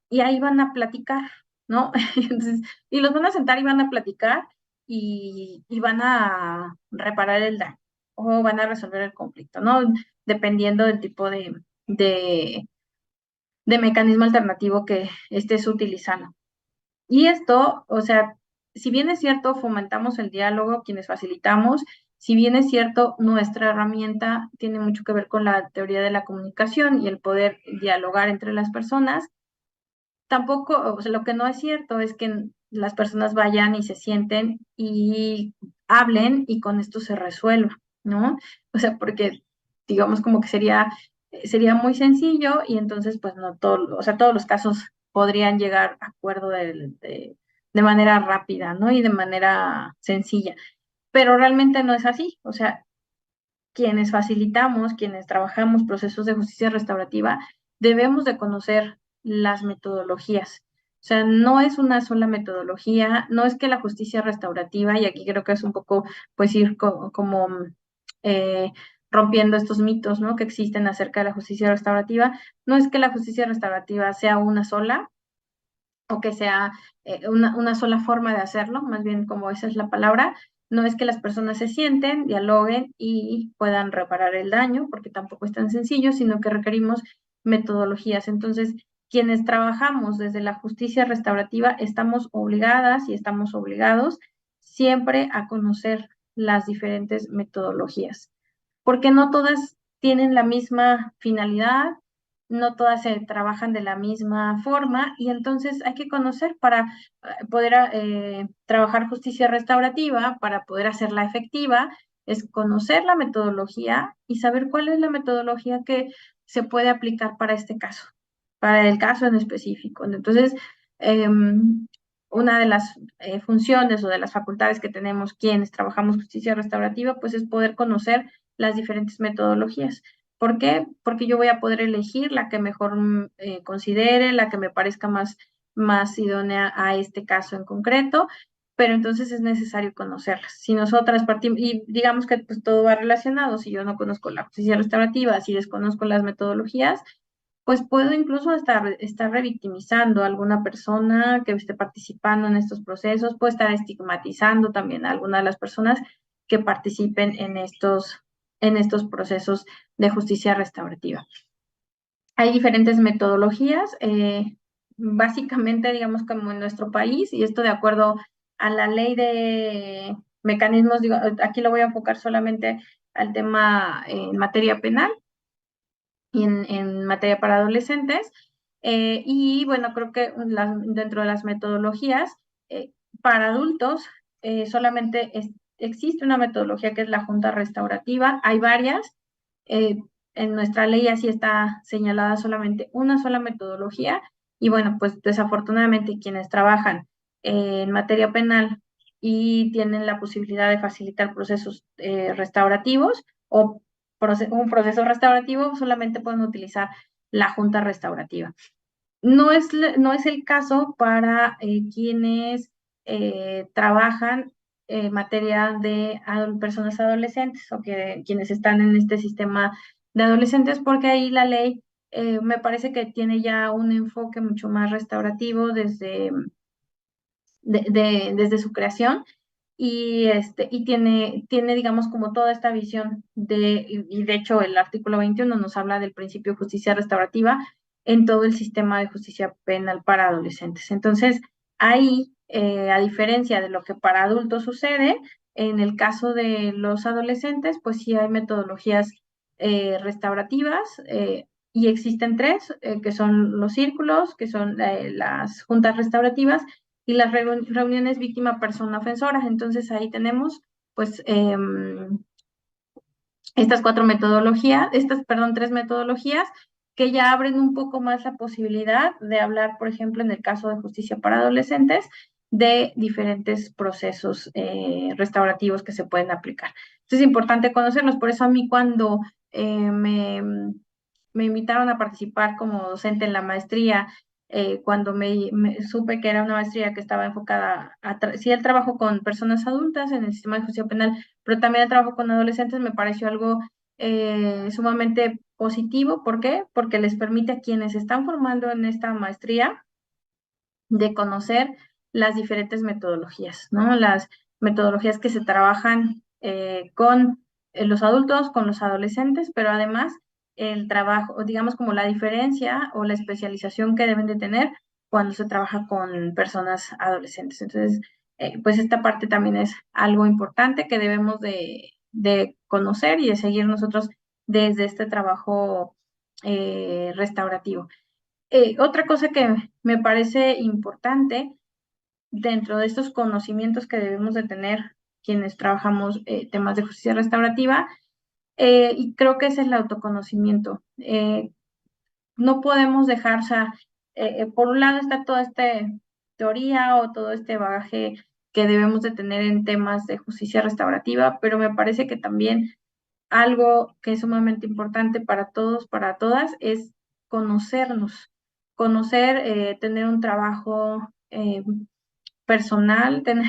Speaker 2: y ahí van a platicar, ¿no? Entonces, y los van a sentar y van a platicar y van a reparar el daño o van a resolver el conflicto, ¿no? Dependiendo del tipo de, de mecanismo alternativo que estés utilizando. Y esto, o sea, si bien es cierto, fomentamos el diálogo, quienes facilitamos, si bien es cierto, nuestra herramienta tiene mucho que ver con la teoría de la comunicación y el poder dialogar entre las personas, tampoco, o sea, lo que no es cierto es que las personas vayan y se sienten y hablen y con esto se resuelva, ¿no? O sea, porque digamos como que sería muy sencillo y entonces pues no todo, o sea, todos los casos podrían llegar a acuerdo de manera rápida, ¿no? Y de manera sencilla. Pero realmente no es así. O sea, quienes facilitamos, quienes trabajamos procesos de justicia restaurativa, debemos de conocer las metodologías. O sea, no es una sola metodología, no es que la justicia restaurativa, y aquí creo que es un poco, pues, ir como eh, rompiendo estos mitos, ¿no? Que existen acerca de la justicia restaurativa. No es que la justicia restaurativa sea una sola o que sea una sola forma de hacerlo, más bien como esa es la palabra. No es que las personas se sienten, dialoguen y puedan reparar el daño, porque tampoco es tan sencillo, sino que requerimos metodologías. Entonces, quienes trabajamos desde la justicia restaurativa estamos obligadas y estamos obligados siempre a conocer las diferentes metodologías, porque no todas tienen la misma finalidad, no todas se trabajan de la misma forma y entonces hay que conocer para poder trabajar justicia restaurativa, para poder hacerla efectiva, es conocer la metodología y saber cuál es la metodología que se puede aplicar para este caso, para el caso en específico. Entonces, una de las funciones o de las facultades que tenemos quienes trabajamos justicia restaurativa, pues es poder conocer las diferentes metodologías. ¿Por qué? Porque yo voy a poder elegir la que mejor considere, la que me parezca más idónea a este caso en concreto, pero entonces es necesario conocerlas. Si nosotras partimos, y digamos que pues todo va relacionado, si yo no conozco la justicia restaurativa, si desconozco las metodologías, pues puedo incluso estar revictimizando a alguna persona que esté participando en estos procesos, puedo estar estigmatizando también a alguna de las personas que participen en estos procesos de justicia restaurativa. Hay diferentes metodologías, básicamente, digamos, como en nuestro país, y esto de acuerdo a la ley de mecanismos, digo, aquí lo voy a enfocar solamente al tema en materia penal y en materia para adolescentes. Y bueno, creo que dentro de las metodologías para adultos solamente existe una metodología que es la junta restaurativa. Hay varias. En nuestra ley así está señalada solamente una sola metodología. Y bueno, pues desafortunadamente quienes trabajan en materia penal y tienen la posibilidad de facilitar procesos restaurativos o un proceso restaurativo, solamente pueden utilizar la junta restaurativa. No es el caso para quienes trabajan en materia de personas adolescentes o quienes están en este sistema de adolescentes, porque ahí la ley me parece que tiene ya un enfoque mucho más restaurativo desde su creación y tiene, digamos, como toda esta visión y de hecho el artículo 21 nos habla del principio de justicia restaurativa en todo el sistema de justicia penal para adolescentes. Entonces, ahí, a diferencia de lo que para adultos sucede, en el caso de los adolescentes, pues sí hay metodologías restaurativas y existen tres, que son los círculos, que son las juntas restaurativas y las reuniones víctima-persona ofensora. Entonces ahí tenemos pues tres metodologías que ya abren un poco más la posibilidad de hablar, por ejemplo, en el caso de justicia para adolescentes, de diferentes procesos restaurativos que se pueden aplicar. Entonces es importante conocerlos, por eso a mí cuando me invitaron a participar como docente en la maestría, cuando supe que era una maestría que estaba enfocada sí, el trabajo con personas adultas en el sistema de justicia penal, pero también el trabajo con adolescentes, me pareció algo sumamente positivo. ¿Por qué? Porque les permite a quienes están formando en esta maestría de conocer las diferentes metodologías, ¿no? Las metodologías que se trabajan con los adultos, con los adolescentes, pero además el trabajo, digamos como la diferencia o la especialización que deben de tener cuando se trabaja con personas adolescentes. Entonces, pues esta parte también es algo importante que debemos de conocer y de seguir nosotros desde este trabajo restaurativo. Otra cosa que me parece importante dentro de estos conocimientos que debemos de tener quienes trabajamos temas de justicia restaurativa, y creo que ese es el autoconocimiento. No podemos dejar, o sea, por un lado está toda esta teoría o todo este bagaje que debemos de tener en temas de justicia restaurativa, pero me parece que también algo que es sumamente importante para todos, para todas, es conocernos, conocer, tener un trabajo personal, tener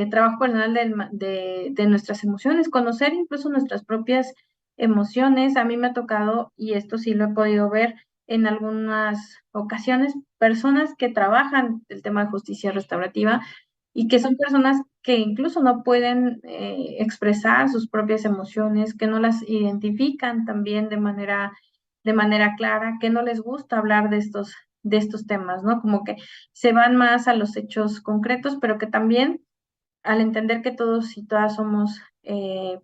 Speaker 2: trabajo personal de nuestras emociones, conocer incluso nuestras propias emociones. A mí me ha tocado, y esto sí lo he podido ver en algunas ocasiones, personas que trabajan el tema de justicia restaurativa y que son personas que incluso no pueden expresar sus propias emociones, que no las identifican también de manera clara, que no les gusta hablar de estos temas, ¿no? Como que se van más a los hechos concretos, pero que también al entender que todos y todas somos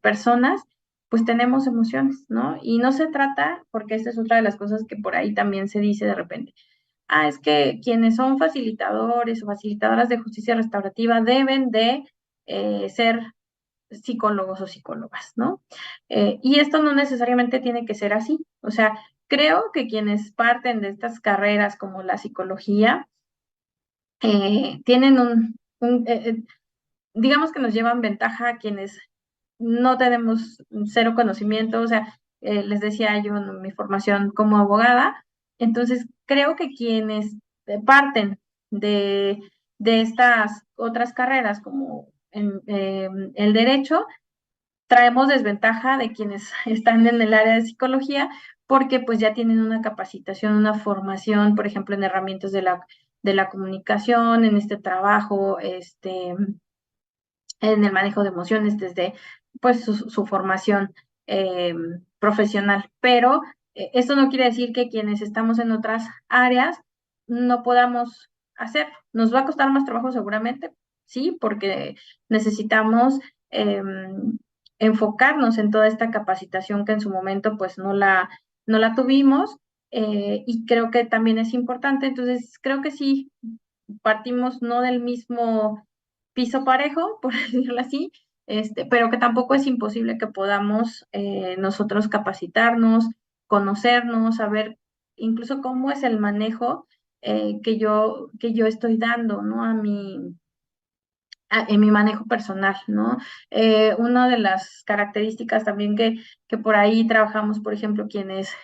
Speaker 2: personas, pues tenemos emociones, ¿no? Y no se trata, porque esta es otra de las cosas que por ahí también se dice de repente, es que quienes son facilitadores o facilitadoras de justicia restaurativa deben de ser psicólogos o psicólogas, ¿no? Y esto no necesariamente tiene que ser así. O sea, creo que quienes parten de estas carreras como la psicología tienen digamos que nos llevan ventaja a quienes no tenemos cero conocimiento, o sea, les decía yo en mi formación como abogada, entonces creo que quienes parten de, de estas otras carreras como el derecho, traemos desventaja de quienes están en el área de psicología porque pues ya tienen una capacitación, una formación, por ejemplo, en herramientas de la comunicación, en este trabajo, en el manejo de emociones desde pues su formación eh, profesional. Pero esto no quiere decir que quienes estamos en otras áreas no podamos hacer. Nos va a costar más trabajo seguramente, sí, porque necesitamos eh, enfocarnos en toda esta capacitación que en su momento pues no la tuvimos. Y creo que también es importante, entonces creo que sí partimos no del mismo piso parejo, por decirlo así, pero que tampoco es imposible que podamos nosotros capacitarnos, conocernos, saber incluso cómo es el manejo que yo estoy dando, ¿no? En mi manejo personal, ¿no? Una de las características también que por ahí trabajamos, por ejemplo, quienes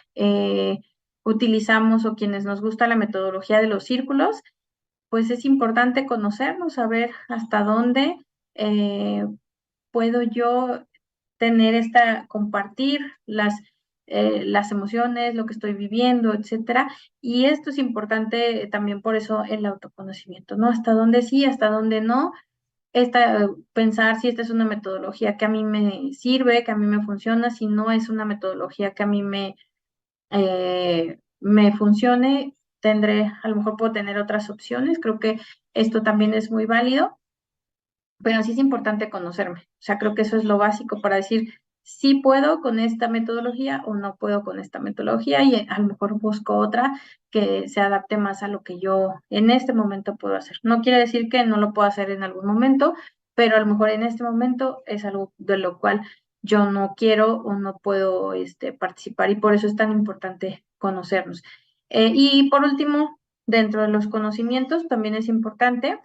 Speaker 2: utilizamos o quienes nos gusta la metodología de los círculos, pues es importante conocernos, saber hasta dónde eh, puedo yo tener compartir las emociones, lo que estoy viviendo, etcétera. Y esto es importante también por eso el autoconocimiento, ¿no? Hasta dónde sí, hasta dónde no. Pensar si esta es una metodología que a mí me sirve, que a mí me funciona, si no es una metodología que a mí me funcione, a lo mejor puedo tener otras opciones. Creo que esto también es muy válido, pero sí es importante conocerme. O sea, creo que eso es lo básico para decir si puedo con esta metodología o no puedo con esta metodología y a lo mejor busco otra que se adapte más a lo que yo en este momento puedo hacer. No quiere decir que no lo pueda hacer en algún momento, pero a lo mejor en este momento es algo de lo cual yo no quiero o no puedo participar y por eso es tan importante conocernos. Y por último, dentro de los conocimientos también es importante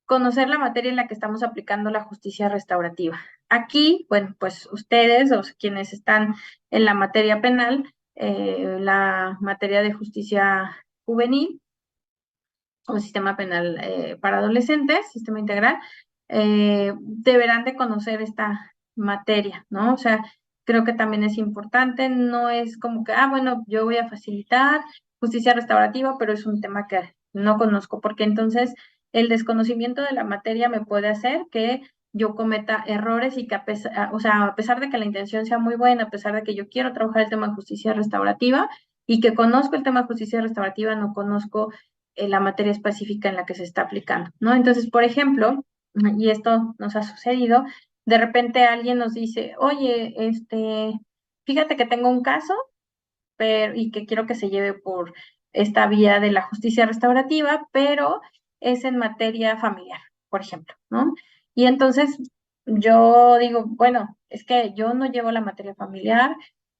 Speaker 2: conocer la materia en la que estamos aplicando la justicia restaurativa. Aquí, bueno, pues ustedes o quienes están en la materia penal, la materia de justicia juvenil o sistema penal para adolescentes, sistema integral, deberán de conocer esta materia, ¿no? O sea, creo que también es importante, no es como que, bueno, yo voy a facilitar justicia restaurativa, pero es un tema que no conozco, porque entonces el desconocimiento de la materia me puede hacer que yo cometa errores y que o sea, a pesar de que la intención sea muy buena, a pesar de que yo quiero trabajar el tema de justicia restaurativa y que conozco el tema de justicia restaurativa, no conozco la materia específica en la que se está aplicando, ¿no? Entonces, por ejemplo, y esto nos ha sucedido, de repente alguien nos dice, oye, fíjate que tengo un caso y que quiero que se lleve por esta vía de la justicia restaurativa, pero es en materia familiar, por ejemplo, ¿no? Y entonces yo digo, bueno, es que yo no llevo la materia familiar,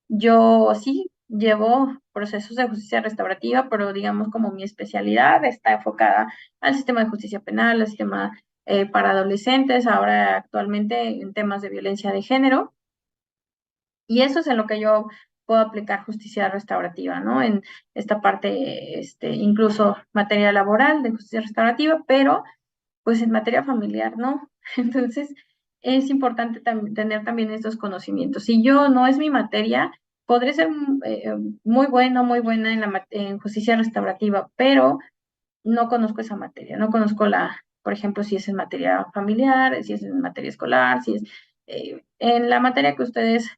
Speaker 2: yo sí llevo procesos de justicia restaurativa, pero digamos como mi especialidad está enfocada al sistema de justicia penal, al sistema para adolescentes, ahora actualmente en temas de violencia de género. Y eso es en lo que yo puedo aplicar justicia restaurativa, ¿no? En esta parte, incluso materia laboral de justicia restaurativa, pero pues en materia familiar, ¿no? Entonces, es importante tener también estos conocimientos. Si yo no es mi materia, podré ser muy bueno, muy buena en justicia restaurativa, pero no conozco esa materia, no conozco por ejemplo, si es en materia familiar, si es en materia escolar, si es en la materia que ustedes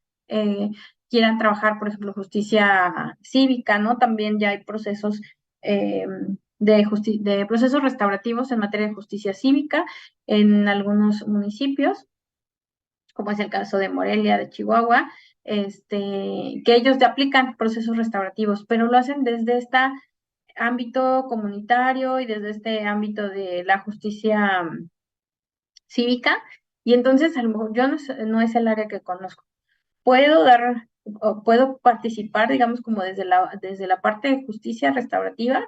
Speaker 2: quieran trabajar, por ejemplo, justicia cívica, ¿no? También ya hay procesos eh, de procesos restaurativos en materia de justicia cívica en algunos municipios, como es el caso de Morelia, de Chihuahua, que ellos ya aplican procesos restaurativos, pero lo hacen desde este ámbito comunitario y desde este ámbito de la justicia cívica, y entonces a lo mejor yo no es el área que conozco. Puedo dar o puedo participar, digamos, como desde la parte de justicia restaurativa,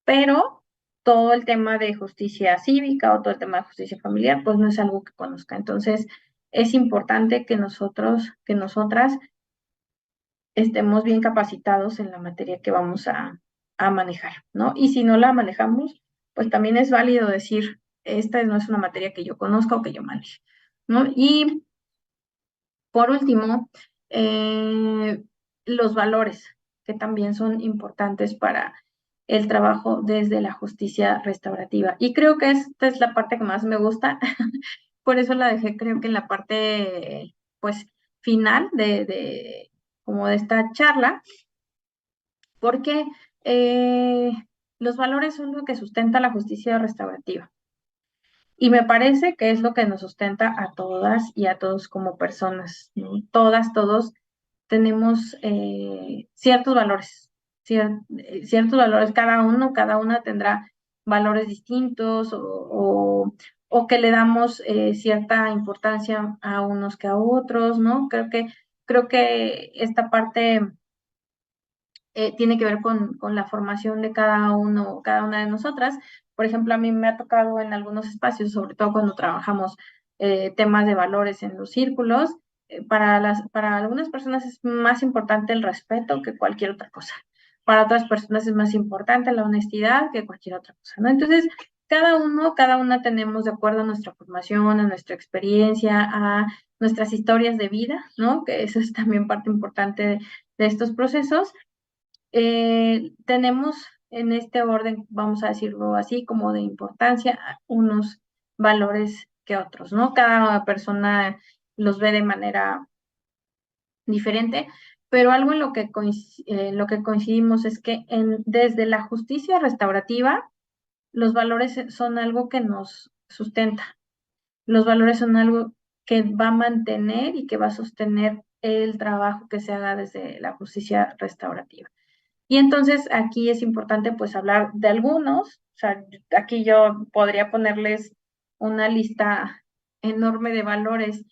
Speaker 2: pero todo el tema de justicia cívica o todo el tema de justicia familiar, pues no es algo que conozca. Entonces, es importante que nosotras estemos bien capacitados en la materia que vamos a manejar, ¿no? Y si no la manejamos, pues también es válido decir, esta no es una materia que yo conozca o que yo maneje, ¿no? Y por último, los valores, que también son importantes para el trabajo desde la justicia restaurativa. Y creo que esta es la parte que más me gusta, por eso la dejé, creo que en la parte, pues, final como de esta charla, porque los valores son lo que sustenta la justicia restaurativa. Y me parece que es lo que nos sustenta a todas y a todos como personas, ¿no? Todas, todos tenemos ciertos valores, cada una tendrá valores distintos o que le damos cierta importancia a unos que a otros, ¿no? Creo que esta parte tiene que ver con la formación de cada una de nosotras. Por ejemplo, a mí me ha tocado en algunos espacios, sobre todo cuando trabajamos temas de valores en los círculos, para algunas personas es más importante el respeto que cualquier otra cosa. Para otras personas es más importante la honestidad que cualquier otra cosa, ¿no? Entonces, cada una tenemos de acuerdo a nuestra formación, a nuestra experiencia, a nuestras historias de vida, ¿no? Que eso es también parte importante de estos procesos. Tenemos en este orden, vamos a decirlo así, como de importancia, unos valores que otros, ¿no? Cada persona los ve de manera diferente, pero algo en lo que coincidimos es que desde la justicia restaurativa, los valores son algo que nos sustenta. Los valores son algo que va a mantener y que va a sostener el trabajo que se haga desde la justicia restaurativa. Y entonces aquí es importante pues hablar de algunos, o sea, aquí yo podría ponerles una lista enorme de valores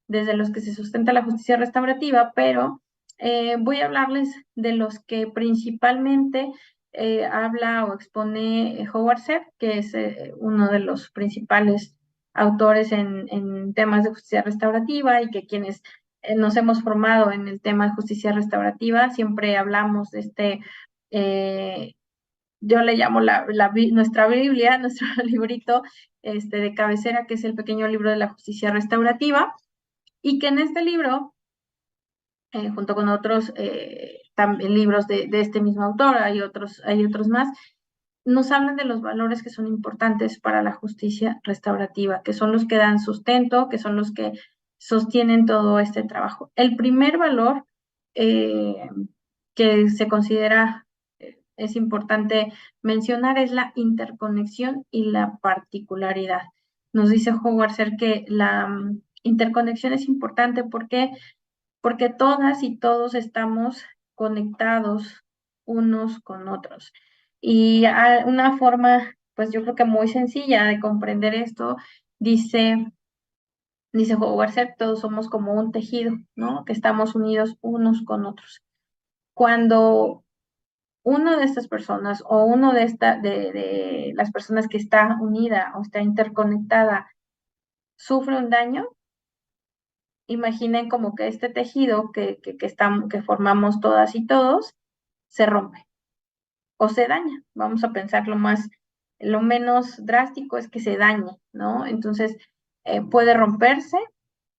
Speaker 2: desde los que se sustenta la justicia restaurativa, pero voy a hablarles de los que principalmente habla o expone Howard Zeth, que es uno de los principales autores en temas de justicia restaurativa y que quienes nos hemos formado en el tema de justicia restaurativa, siempre hablamos de eh, yo le llamo nuestra Biblia, nuestro librito de cabecera, que es el pequeño libro de la justicia restaurativa, y que en este libro, junto con otros también libros de este mismo autor, hay otros más, nos hablan de los valores que son importantes para la justicia restaurativa, que son los que dan sustento, que son los que sostienen todo este trabajo. El primer valor que se considera es importante mencionar es la interconexión y la particularidad. Nos dice Howard Zeth que la interconexión es importante porque todas y todos estamos conectados unos con otros. Y una forma, pues yo creo que muy sencilla de comprender esto, dice Howard Zeth, todos somos como un tejido, ¿no? Que estamos unidos unos con otros. Cuando uno de estas personas o uno de las personas que está unida o está interconectada sufre un daño, imaginen como que este tejido que formamos todas y todos se rompe o se daña. Vamos a pensar lo menos drástico es que se dañe, ¿no? Entonces, puede romperse,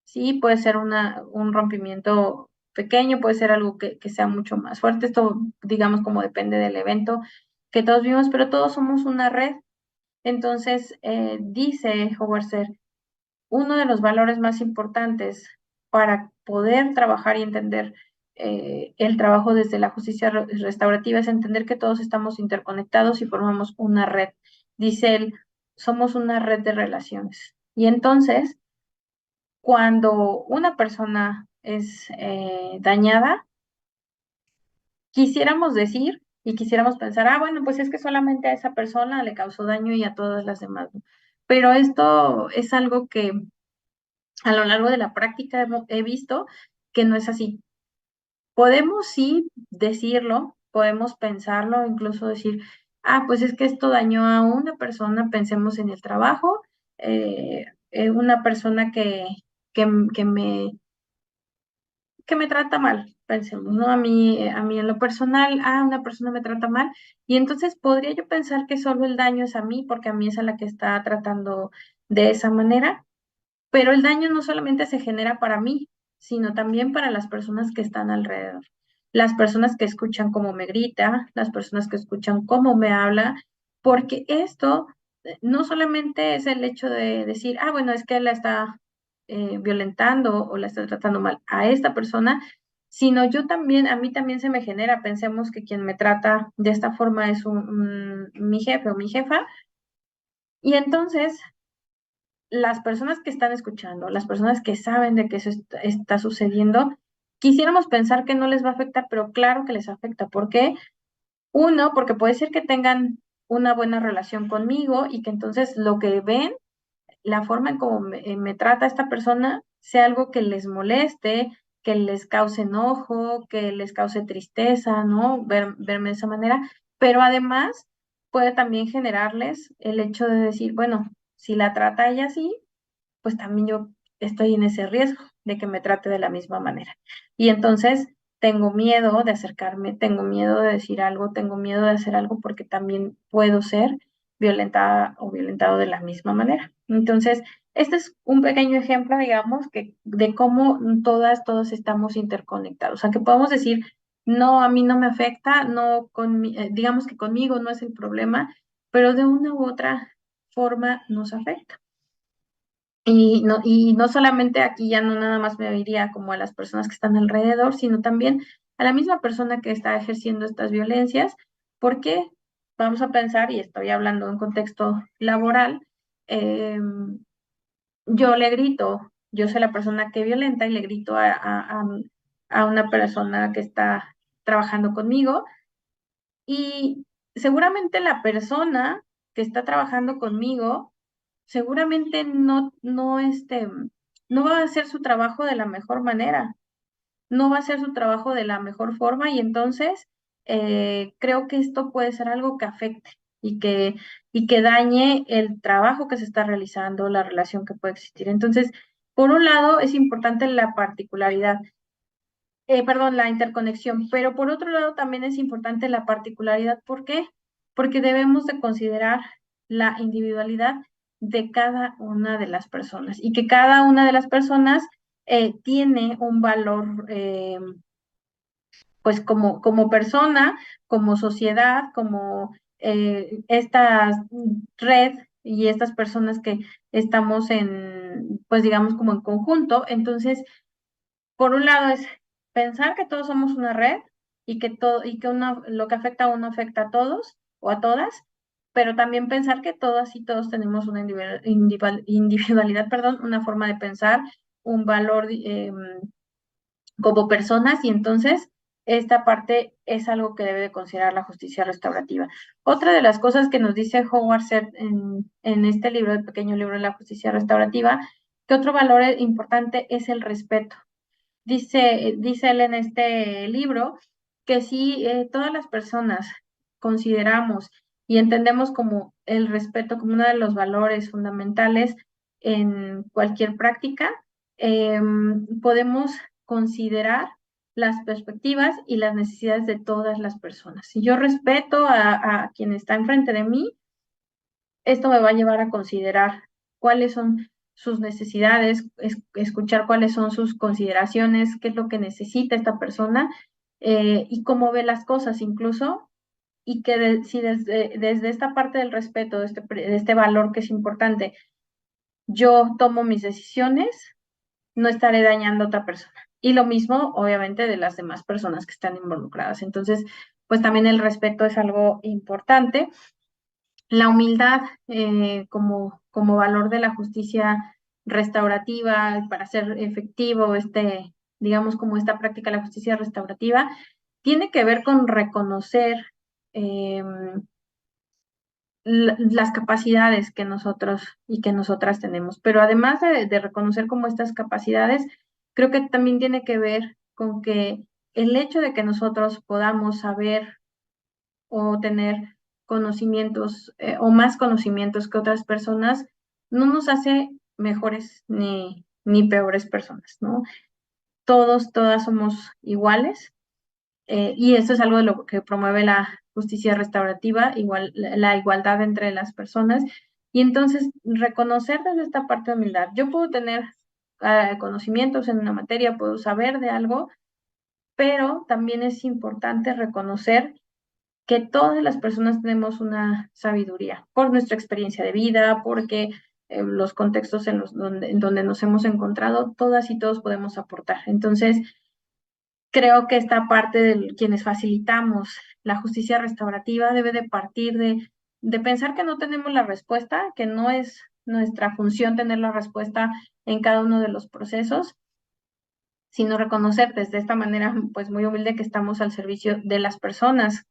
Speaker 2: sí, puede ser un rompimiento pequeño, puede ser algo que sea mucho más fuerte. Esto, digamos, como depende del evento que todos vimos, pero todos somos una red. Entonces, dice Howard, uno de los valores más importantes para poder trabajar y entender el trabajo desde la justicia restaurativa es entender que todos estamos interconectados y formamos una red. Dice él, somos una red de relaciones. Y entonces, cuando una persona es dañada, quisiéramos decir y quisiéramos pensar, bueno, pues es que solamente a esa persona le causó daño y a todas las demás. Pero esto es algo que a lo largo de la práctica he visto que no es así. Podemos sí decirlo, podemos pensarlo, incluso decir, pues es que esto dañó a una persona, pensemos en el trabajo, una persona que, que me, que me trata mal, pensemos, ¿no? A mí en lo personal, una persona me trata mal, y entonces podría yo pensar que solo el daño es a mí, porque a mí es a la que está tratando de esa manera, pero el daño no solamente se genera para mí, sino también para las personas que están alrededor. Las personas que escuchan cómo me grita, las personas que escuchan cómo me habla, porque esto no solamente es el hecho de decir, bueno, es que él la está violentando o la está tratando mal a esta persona, sino yo también, a mí también se me genera, pensemos que quien me trata de esta forma es mi jefe o mi jefa, y entonces las personas que están escuchando, las personas que saben de que eso está sucediendo, quisiéramos pensar que no les va a afectar, pero claro que les afecta. ¿Por qué? Uno, porque puede ser que tengan una buena relación conmigo y que entonces lo que ven, la forma en cómo me trata esta persona, sea algo que les moleste, que les cause enojo, que les cause tristeza, ¿no? Verme de esa manera. Pero además puede también generarles el hecho de decir, bueno, si la trata ella así, pues también yo estoy en ese riesgo de que me trate de la misma manera. Y entonces tengo miedo de acercarme, tengo miedo de decir algo, tengo miedo de hacer algo porque también puedo ser violentada o violentado de la misma manera. Entonces, este es un pequeño ejemplo, digamos, de cómo todos estamos interconectados. O sea, que podemos decir, no, a mí no me afecta, no, digamos que conmigo no es el problema, pero de una u otra forma nos afecta. Y no solamente aquí ya no nada más me oiría como a las personas que están alrededor, sino también a la misma persona que está ejerciendo estas violencias, porque vamos a pensar, y estoy hablando en contexto laboral, yo le grito, yo soy la persona que violenta y le grito a una persona que está trabajando conmigo, y seguramente la persona que está trabajando conmigo seguramente no va a hacer su trabajo de la mejor manera, no va a hacer su trabajo de la mejor forma, y entonces creo que esto puede ser algo que afecte y que dañe el trabajo que se está realizando, la relación que puede existir. Entonces, por un lado, es importante la particularidad, perdón, la interconexión, pero por otro lado también es importante la particularidad. ¿Por qué? Porque debemos de considerar la individualidad de cada una de las personas y que cada una de las personas tiene un valor, pues como persona, como sociedad, como esta red y estas personas que estamos pues digamos como en conjunto. Entonces, por un lado es pensar que todos somos una red y que lo que afecta a uno afecta a todos o a todas, pero también pensar que todas y todos tenemos una individualidad, perdón, una forma de pensar, un valor como personas, y entonces esta parte es algo que debe de considerar la justicia restaurativa. Otra de las cosas que nos dice Howard en este libro, el pequeño libro de la justicia restaurativa, que otro valor importante es el respeto. Dice él en este libro que si todas las personas consideramos y entendemos como el respeto como uno de los valores fundamentales en cualquier práctica, podemos considerar las perspectivas y las necesidades de todas las personas. Si yo respeto a quien está enfrente de mí, esto me va a llevar a considerar cuáles son sus necesidades, escuchar cuáles son sus consideraciones, qué es lo que necesita esta persona y cómo ve las cosas incluso, y que si desde esta parte del respeto, de este valor que es importante, yo tomo mis decisiones, no estaré dañando a otra persona. Y lo mismo, obviamente, de las demás personas que están involucradas. Entonces, pues también el respeto es algo importante. La humildad como valor de la justicia restaurativa para hacer efectivo digamos, como esta práctica de la justicia restaurativa, tiene que ver con reconocer las capacidades que nosotros y que nosotras tenemos. Pero además de reconocer como estas capacidades, creo que también tiene que ver con que el hecho de que nosotros podamos saber o tener conocimientos o más conocimientos que otras personas no nos hace mejores ni peores personas, ¿no? Todas somos iguales y eso es algo de lo que promueve la justicia restaurativa, la igualdad entre las personas. Y entonces, reconocer desde esta parte de humildad. Yo puedo tener conocimientos en una materia, puedo saber de algo, pero también es importante reconocer que todas las personas tenemos una sabiduría por nuestra experiencia de vida, porque los contextos en donde nos hemos encontrado, todas y todos podemos aportar. Entonces, creo que esta parte de quienes facilitamos la justicia restaurativa debe de partir de pensar que no tenemos la respuesta, que no es nuestra función tener la respuesta en cada uno de los procesos, sino reconocer desde esta manera pues muy humilde que estamos al servicio de las personas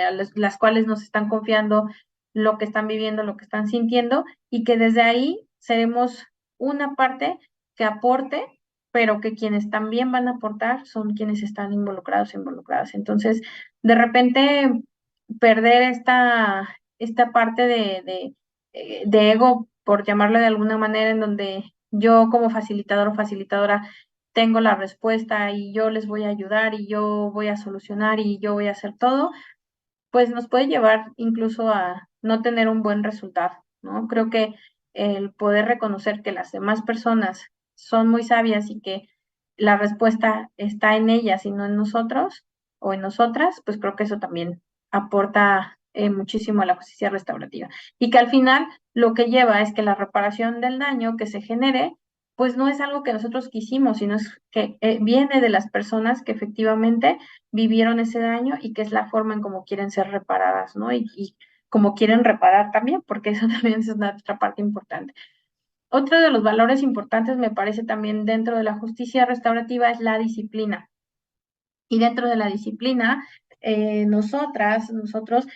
Speaker 2: a las cuales nos están confiando lo que están viviendo, lo que están sintiendo, y que desde ahí seremos una parte que aporte, pero que quienes también van a aportar son quienes están involucrados e involucradas. Entonces, de repente, perder esta parte de ego, por llamarlo de alguna manera, en donde yo como facilitador o facilitadora tengo la respuesta y yo les voy a ayudar y yo voy a solucionar y yo voy a hacer todo, pues nos puede llevar incluso a no tener un buen resultado, ¿no? Creo que el poder reconocer que las demás personas son muy sabias y que la respuesta está en ellas y no en nosotros o en nosotras, pues creo que eso también aporta muchísimo a la justicia restaurativa. Y que al final lo que lleva es que la reparación del daño que se genere pues no es algo que nosotros quisimos, sino es que viene de las personas que efectivamente vivieron ese daño y que es la forma en cómo quieren ser reparadas, ¿no? Y cómo quieren reparar también, porque eso también es una otra parte importante. Otro de los valores importantes, me parece también dentro de la justicia restaurativa, es la disciplina. Y dentro de la disciplina, nosotros,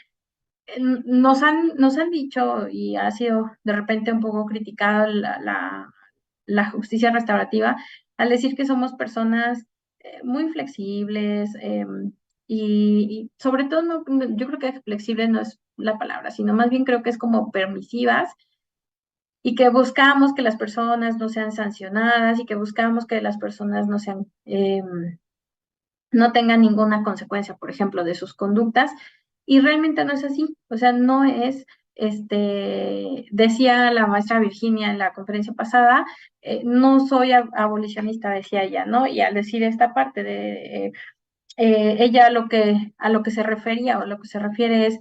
Speaker 2: nos han dicho, y ha sido de repente un poco criticada la justicia restaurativa, al decir que somos personas muy flexibles y sobre todo, yo creo que flexible no es la palabra, sino más bien creo que es como permisivas y que buscamos que las personas no sean sancionadas y que buscamos que las personas no sean, no tengan ninguna consecuencia, por ejemplo, de sus conductas. Y realmente no es así, o sea, no es, decía la maestra Virginia en la conferencia pasada, no soy abolicionista, decía ella, ¿no? Y al decir esta parte de ella a lo que se refería o a lo que se refiere es,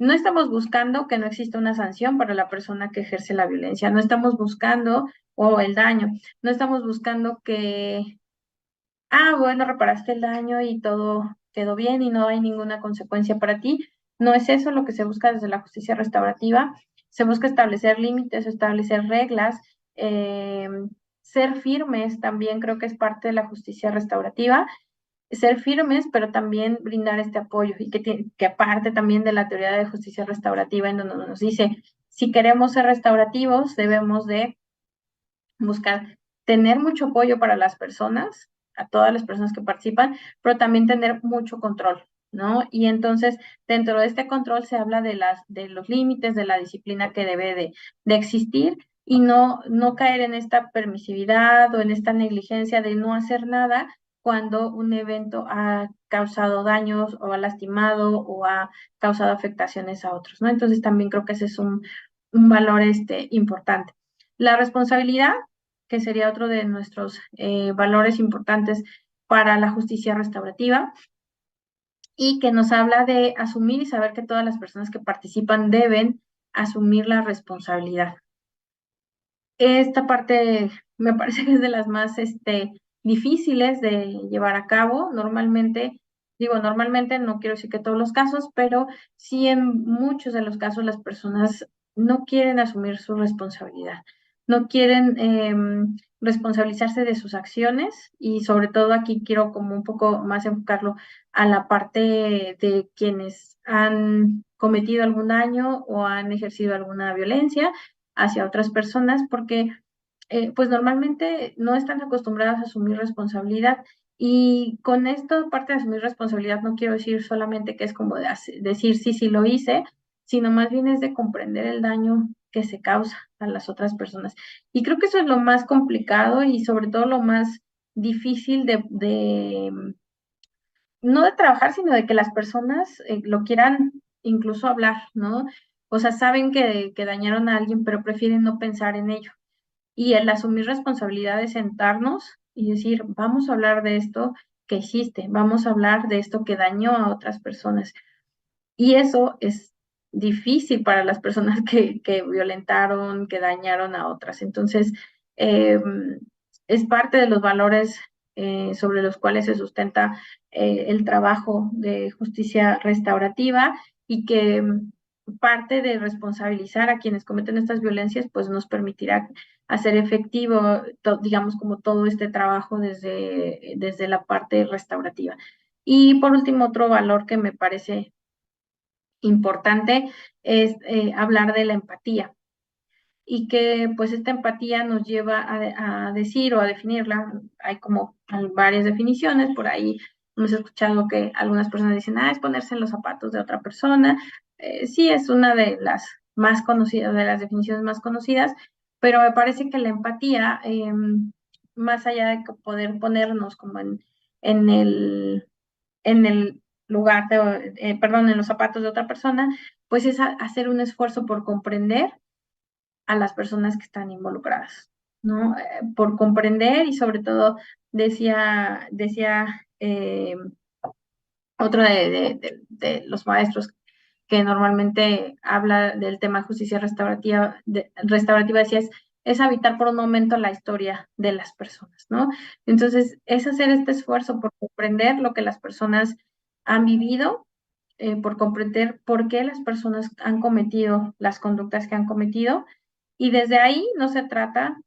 Speaker 2: no estamos buscando que no exista una sanción para la persona que ejerce la violencia, no estamos buscando, o el daño, no estamos buscando que bueno, reparaste el daño y todo quedó bien y no hay ninguna consecuencia para ti. No es eso lo que se busca desde la justicia restaurativa. Se busca establecer límites, establecer reglas, ser firmes también creo que es parte de la justicia restaurativa. Ser firmes, pero también brindar este apoyo y que parte también de la teoría de justicia restaurativa en donde nos dice, si queremos ser restaurativos, debemos de buscar tener mucho apoyo para las personas, a todas las personas que participan, pero también tener mucho control, ¿no? Y entonces, dentro de este control se habla de los límites, de la disciplina que debe de existir y no caer en esta permisividad o en esta negligencia de no hacer nada cuando un evento ha causado daños o ha lastimado o ha causado afectaciones a otros, ¿no? Entonces también creo que ese es un valor importante. La responsabilidad, que sería otro de nuestros valores importantes para la justicia restaurativa, y que nos habla de asumir y saber que todas las personas que participan deben asumir la responsabilidad. Esta parte me parece que es de las más difíciles de llevar a cabo. Normalmente no quiero decir que todos los casos, pero sí en muchos de los casos las personas no quieren asumir su responsabilidad, no quieren responsabilizarse de sus acciones, y sobre todo aquí quiero como un poco más enfocarlo a la parte de quienes han cometido algún daño o han ejercido alguna violencia hacia otras personas, porque pues normalmente no están acostumbradas a asumir responsabilidad. Y con esto, parte de asumir responsabilidad, no quiero decir solamente que es como decir sí, sí lo hice, sino más bien es de comprender el daño que se causa a las otras personas. Y creo que eso es lo más complicado y sobre todo lo más difícil no de trabajar, sino de que las personas lo quieran incluso hablar, ¿no? O sea, saben que dañaron a alguien, pero prefieren no pensar en ello. Y el asumir responsabilidad es sentarnos y decir, vamos a hablar de esto que hiciste, vamos a hablar de esto que dañó a otras personas. Y eso es difícil para las personas que violentaron, que dañaron a otras. Entonces, eh, es parte de los valores sobre los cuales se sustenta el trabajo de justicia restaurativa, y que parte de responsabilizar a quienes cometen estas violencias, pues nos permitirá hacer efectivo, digamos, como todo este trabajo desde la parte restaurativa. Y por último, otro valor que me parece importante es hablar de la empatía, y que pues esta empatía nos lleva a decir o a definirla. Hay como varias definiciones, por ahí hemos escuchado que algunas personas dicen, es ponerse en los zapatos de otra persona. Sí, es una de las más conocidas, de las definiciones más conocidas, pero me parece que la empatía, más allá de poder ponernos como en el lugar perdón, en los zapatos de otra persona, pues es hacer un esfuerzo por comprender a las personas que están involucradas, ¿no? Por comprender, y sobre todo decía otro de los maestros que normalmente habla del tema de justicia restaurativa, decía, es habitar por un momento la historia de las personas, ¿no? Entonces, es hacer este esfuerzo por comprender lo que las personas han vivido, por comprender por qué las personas han cometido las conductas que han cometido, y desde ahí no se trata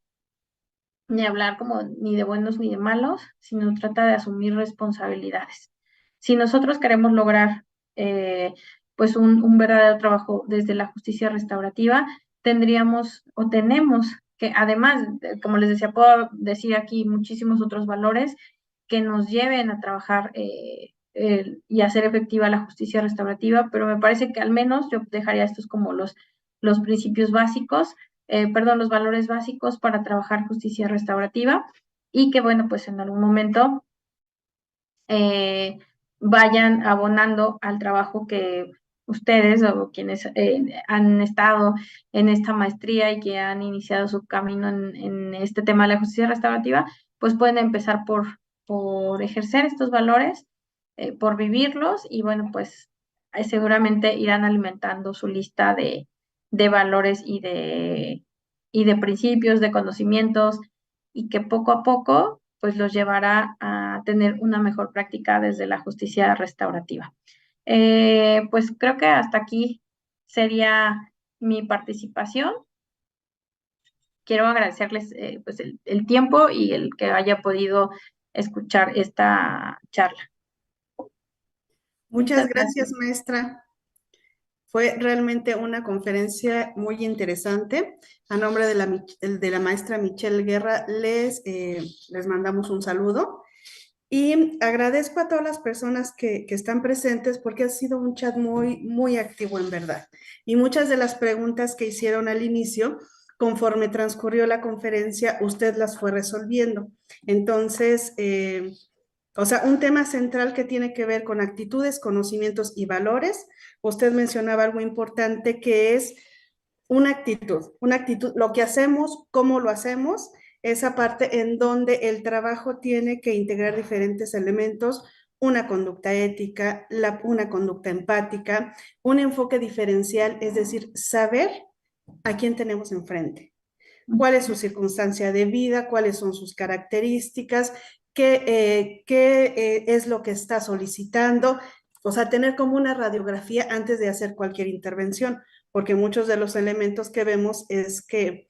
Speaker 2: ni hablar como ni de buenos ni de malos, sino trata de asumir responsabilidades. Si nosotros queremos lograr pues un verdadero trabajo desde la justicia restaurativa, tendríamos o tenemos que, además, como les decía, puedo decir aquí muchísimos otros valores que nos lleven a trabajar y hacer efectiva la justicia restaurativa, pero me parece que al menos yo dejaría estos como los principios básicos, perdón, los valores básicos para trabajar justicia restaurativa, y que, bueno, pues en algún momento vayan abonando al trabajo que ustedes o quienes han estado en esta maestría y que han iniciado su camino en este tema de la justicia restaurativa, pues pueden empezar por ejercer estos valores, por vivirlos, y bueno, pues seguramente irán alimentando su lista de valores y de principios, de conocimientos, y que poco a poco pues los llevará a tener una mejor práctica desde la justicia restaurativa. Pues creo que hasta aquí sería mi participación. Quiero agradecerles pues el tiempo y el que haya podido escuchar esta charla.
Speaker 3: Muchas gracias, maestra. Fue realmente una conferencia muy interesante. A nombre de la maestra Michelle Guerra, les mandamos un saludo. Y agradezco a todas las personas que están presentes, porque ha sido un chat muy, muy activo en verdad. Y muchas de las preguntas que hicieron al inicio conforme transcurrió la conferencia, usted las fue resolviendo. Entonces, o sea, un tema central que tiene que ver con actitudes, conocimientos y valores. Usted mencionaba algo importante que es una actitud, lo que hacemos, cómo lo hacemos, esa parte en donde el trabajo tiene que integrar diferentes elementos, una conducta ética, una conducta empática, un enfoque diferencial, es decir, saber a quién tenemos enfrente, cuál es su circunstancia de vida, cuáles son sus características, qué es lo que está solicitando, o sea, tener como una radiografía antes de hacer cualquier intervención, porque muchos de los elementos que vemos es que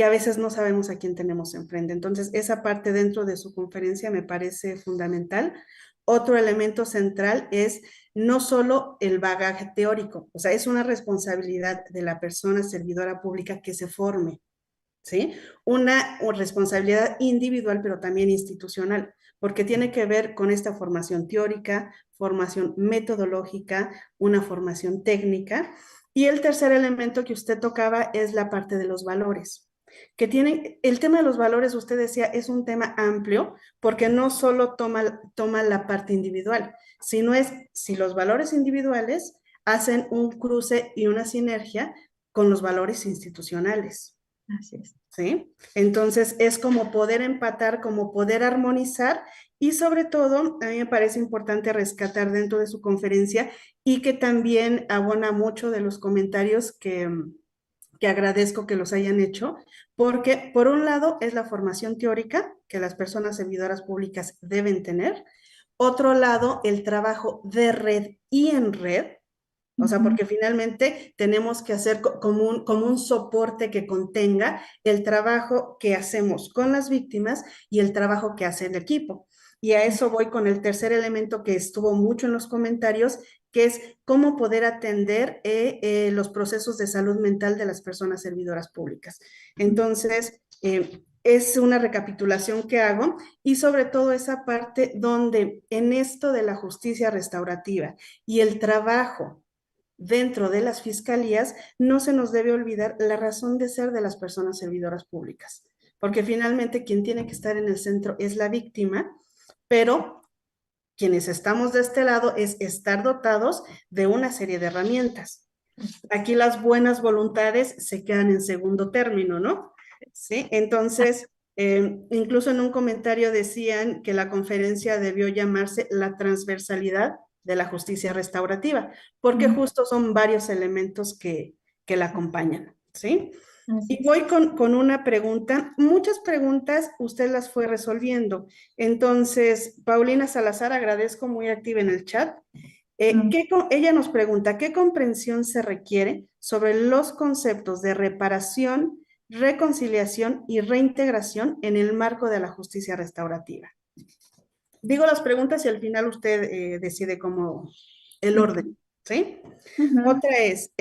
Speaker 3: a veces no sabemos a quién tenemos enfrente. Entonces, esa parte dentro de su conferencia me parece fundamental. Otro elemento central es no solo el bagaje teórico, o sea, es una responsabilidad de la persona servidora pública que se forme, ¿sí? Una responsabilidad individual, pero también institucional, porque tiene que ver con esta formación teórica, formación metodológica, una formación técnica. Y el tercer elemento que usted tocaba es la parte de los valores, que tienen, el tema de los valores, usted decía, es un tema amplio, porque no solo toma la parte individual, sino es si los valores individuales hacen un cruce y una sinergia con los valores institucionales.
Speaker 2: Así es.
Speaker 3: ¿Sí? Entonces es como poder empatar, como poder armonizar y sobre todo a mí me parece importante rescatar dentro de su conferencia y que también abona mucho de los comentarios que agradezco que los hayan hecho, porque por un lado es la formación teórica que las personas servidoras públicas deben tener, otro lado el trabajo de red y en red, o sea, porque finalmente tenemos que hacer como un soporte que contenga el trabajo que hacemos con las víctimas y el trabajo que hace el equipo. Y a eso voy con el tercer elemento que estuvo mucho en los comentarios, que es cómo poder atender los procesos de salud mental de las personas servidoras públicas. Entonces, es una recapitulación que hago y sobre todo esa parte donde en esto de la justicia restaurativa y el trabajo dentro de las fiscalías, no se nos debe olvidar la razón de ser de las personas servidoras públicas, porque finalmente quien tiene que estar en el centro es la víctima, pero quienes estamos de este lado es estar dotados de una serie de herramientas. Aquí las buenas voluntades se quedan en segundo término, ¿no? Sí, entonces, incluso en un comentario decían que la conferencia debió llamarse La transversalidad de la justicia restaurativa, porque justo son varios elementos que la acompañan, ¿sí? Y voy con una pregunta. Muchas preguntas usted las fue resolviendo. Entonces, Paulina Salazar, agradezco muy activa en el chat. Ella nos pregunta, ¿qué comprensión se requiere sobre los conceptos de reparación, reconciliación y reintegración en el marco de la justicia restaurativa? Digo las preguntas y al final usted decide cómo el orden, ¿sí? Otra es,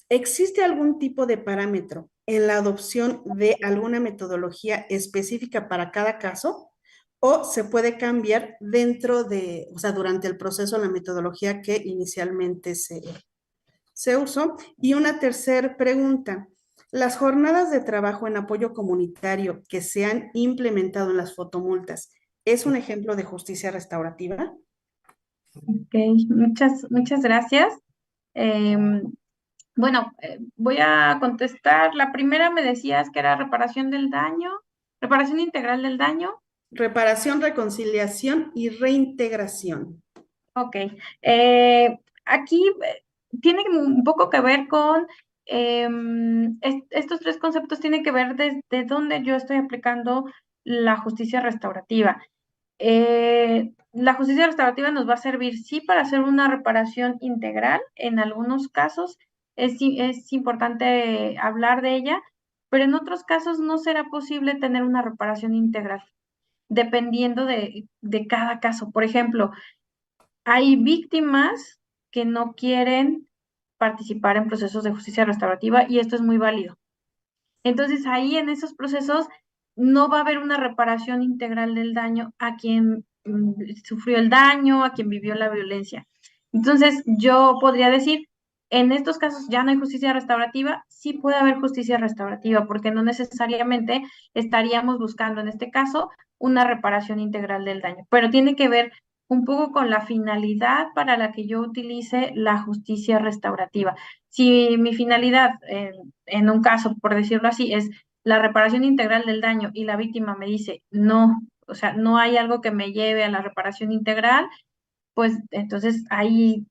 Speaker 3: ¿existe algún tipo de parámetro en la adopción de alguna metodología específica para cada caso? ¿O se puede cambiar dentro de, o sea, durante el proceso la metodología que inicialmente se usó? Y una tercera pregunta. ¿Las jornadas de trabajo en apoyo comunitario que se han implementado en las fotomultas es un ejemplo de justicia restaurativa?
Speaker 2: Ok, muchas gracias. Bueno, voy a contestar. La primera me decías que era reparación del daño, reparación integral del daño.
Speaker 3: Reparación, reconciliación y reintegración.
Speaker 2: Ok. Aquí tiene un poco que ver con estos tres conceptos, tienen que ver desde dónde yo estoy aplicando la justicia restaurativa. La justicia restaurativa nos va a servir, sí, para hacer una reparación integral. En algunos casos es importante hablar de ella, pero en otros casos no será posible tener una reparación integral, dependiendo de cada caso. Por ejemplo, hay víctimas que no quieren participar en procesos de justicia restaurativa y esto es muy válido. Entonces, ahí en esos procesos no va a haber una reparación integral del daño a quien sufrió el daño, a quien vivió la violencia. Entonces, yo podría decir, En estos casos ya no hay justicia restaurativa, sí puede haber justicia restaurativa, porque no necesariamente estaríamos buscando en este caso una reparación integral del daño, pero tiene que ver un poco con la finalidad para la que yo utilice la justicia restaurativa. Si mi finalidad, en un caso, por decirlo así, es la reparación integral del daño y la víctima me dice, no, o sea, no hay algo que me lleve a la reparación integral, pues entonces ahí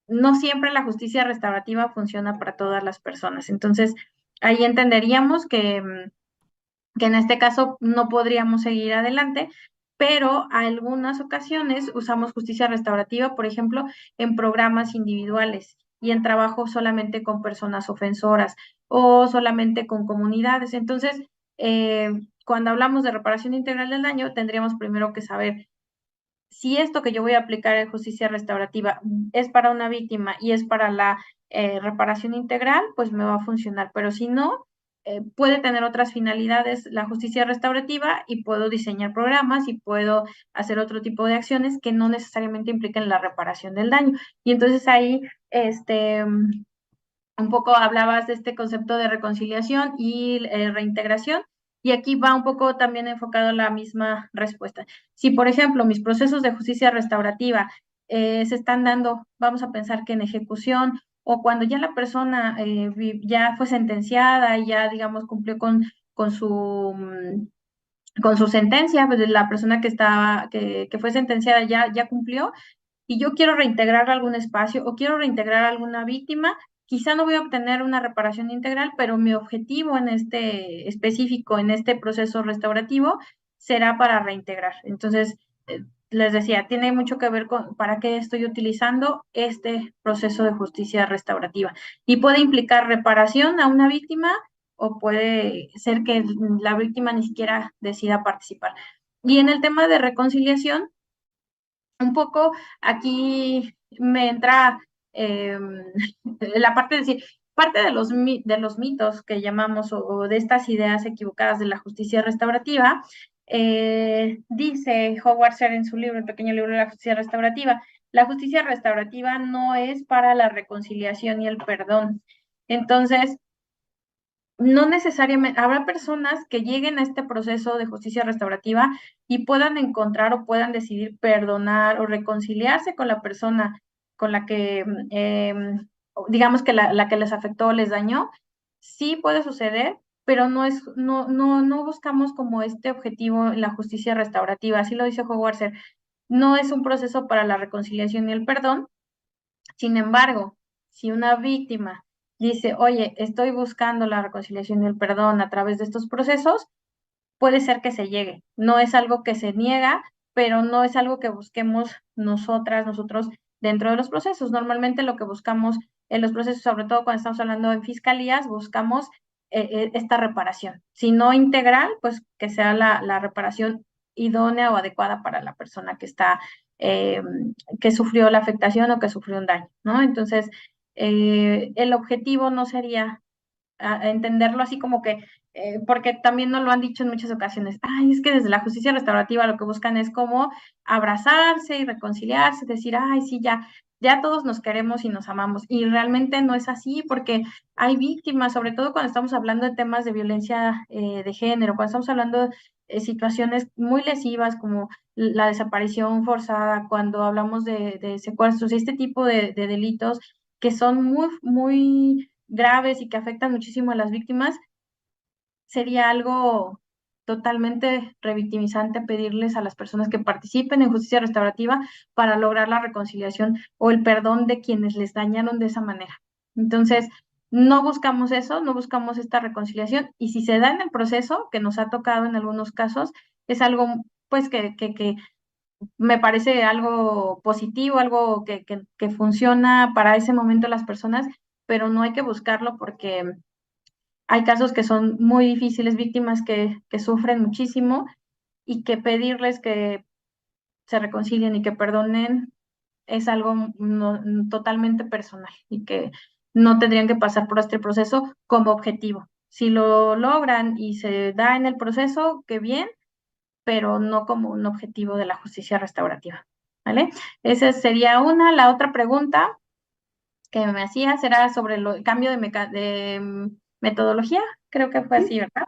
Speaker 2: no siempre la justicia restaurativa funciona para todas las personas. Entonces, ahí entenderíamos que en este caso no podríamos seguir adelante, pero a algunas ocasiones usamos justicia restaurativa, por ejemplo, en programas individuales y en trabajo solamente con personas ofensoras o solamente con comunidades. Entonces, cuando hablamos de reparación integral del daño, tendríamos primero que saber si esto que yo voy a aplicar en justicia restaurativa es para una víctima y es para la reparación integral, pues me va a funcionar, pero si no, puede tener otras finalidades la justicia restaurativa y puedo diseñar programas y puedo hacer otro tipo de acciones que no necesariamente impliquen la reparación del daño. Y entonces ahí, un poco hablabas de este concepto de reconciliación y reintegración, y aquí va un poco también enfocado la misma respuesta. Si, por ejemplo, mis procesos de justicia restaurativa se están dando, vamos a pensar que en ejecución, o cuando ya la persona ya fue sentenciada y ya, digamos, cumplió con su sentencia, pues la persona que fue sentenciada ya cumplió, y yo quiero reintegrar algún espacio o quiero reintegrar alguna víctima, quizá no voy a obtener una reparación integral, pero mi objetivo en este específico, en este proceso restaurativo, será para reintegrar. Entonces, les decía, tiene mucho que ver con para qué estoy utilizando este proceso de justicia restaurativa. Y puede implicar reparación a una víctima o puede ser que la víctima ni siquiera decida participar. Y en el tema de reconciliación, un poco aquí me entra la parte de decir, parte de los mitos que llamamos o de estas ideas equivocadas de la justicia restaurativa, dice Howard Sher en su libro, el pequeño libro de la justicia restaurativa, la justicia restaurativa no es para la reconciliación y el perdón. Entonces, no necesariamente, habrá personas que lleguen a este proceso de justicia restaurativa y puedan encontrar o puedan decidir perdonar o reconciliarse con la persona con la que, digamos que la que les afectó o les dañó. Sí puede suceder, pero no buscamos como este objetivo en la justicia restaurativa. Así lo dice Howard Sher. No es un proceso para la reconciliación y el perdón. Sin embargo, si una víctima dice, oye, estoy buscando la reconciliación y el perdón a través de estos procesos, puede ser que se llegue. No es algo que se niega, pero no es algo que busquemos nosotros dentro de los procesos. Normalmente lo que buscamos en los procesos, sobre todo cuando estamos hablando en fiscalías, buscamos esta reparación. Si no integral, pues que sea la reparación idónea o adecuada para la persona que sufrió la afectación o que sufrió un daño, ¿no? Entonces, el objetivo no sería entenderlo así como que, porque también nos lo han dicho en muchas ocasiones, ay, es que desde la justicia restaurativa lo que buscan es como abrazarse y reconciliarse, decir, ay, sí, ya todos nos queremos y nos amamos, y realmente no es así, porque hay víctimas, sobre todo cuando estamos hablando de temas de violencia de género, cuando estamos hablando de situaciones muy lesivas como la desaparición forzada, cuando hablamos de secuestros y este tipo de delitos que son muy, muy graves y que afectan muchísimo a las víctimas, sería algo totalmente revictimizante pedirles a las personas que participen en justicia restaurativa para lograr la reconciliación o el perdón de quienes les dañaron de esa manera. Entonces, no buscamos eso, no buscamos esta reconciliación, y si se da en el proceso, que nos ha tocado en algunos casos, es algo pues que me parece algo positivo, algo que funciona para ese momento las personas, pero no hay que buscarlo porque hay casos que son muy difíciles, víctimas que sufren muchísimo, y que pedirles que se reconcilien y que perdonen es algo totalmente personal y que no tendrían que pasar por este proceso como objetivo. Si lo logran y se da en el proceso, qué bien, pero no como un objetivo de la justicia restaurativa, ¿vale? Esa sería una. La otra pregunta que me hacías era sobre el cambio de metodología, creo que fue así, ¿verdad?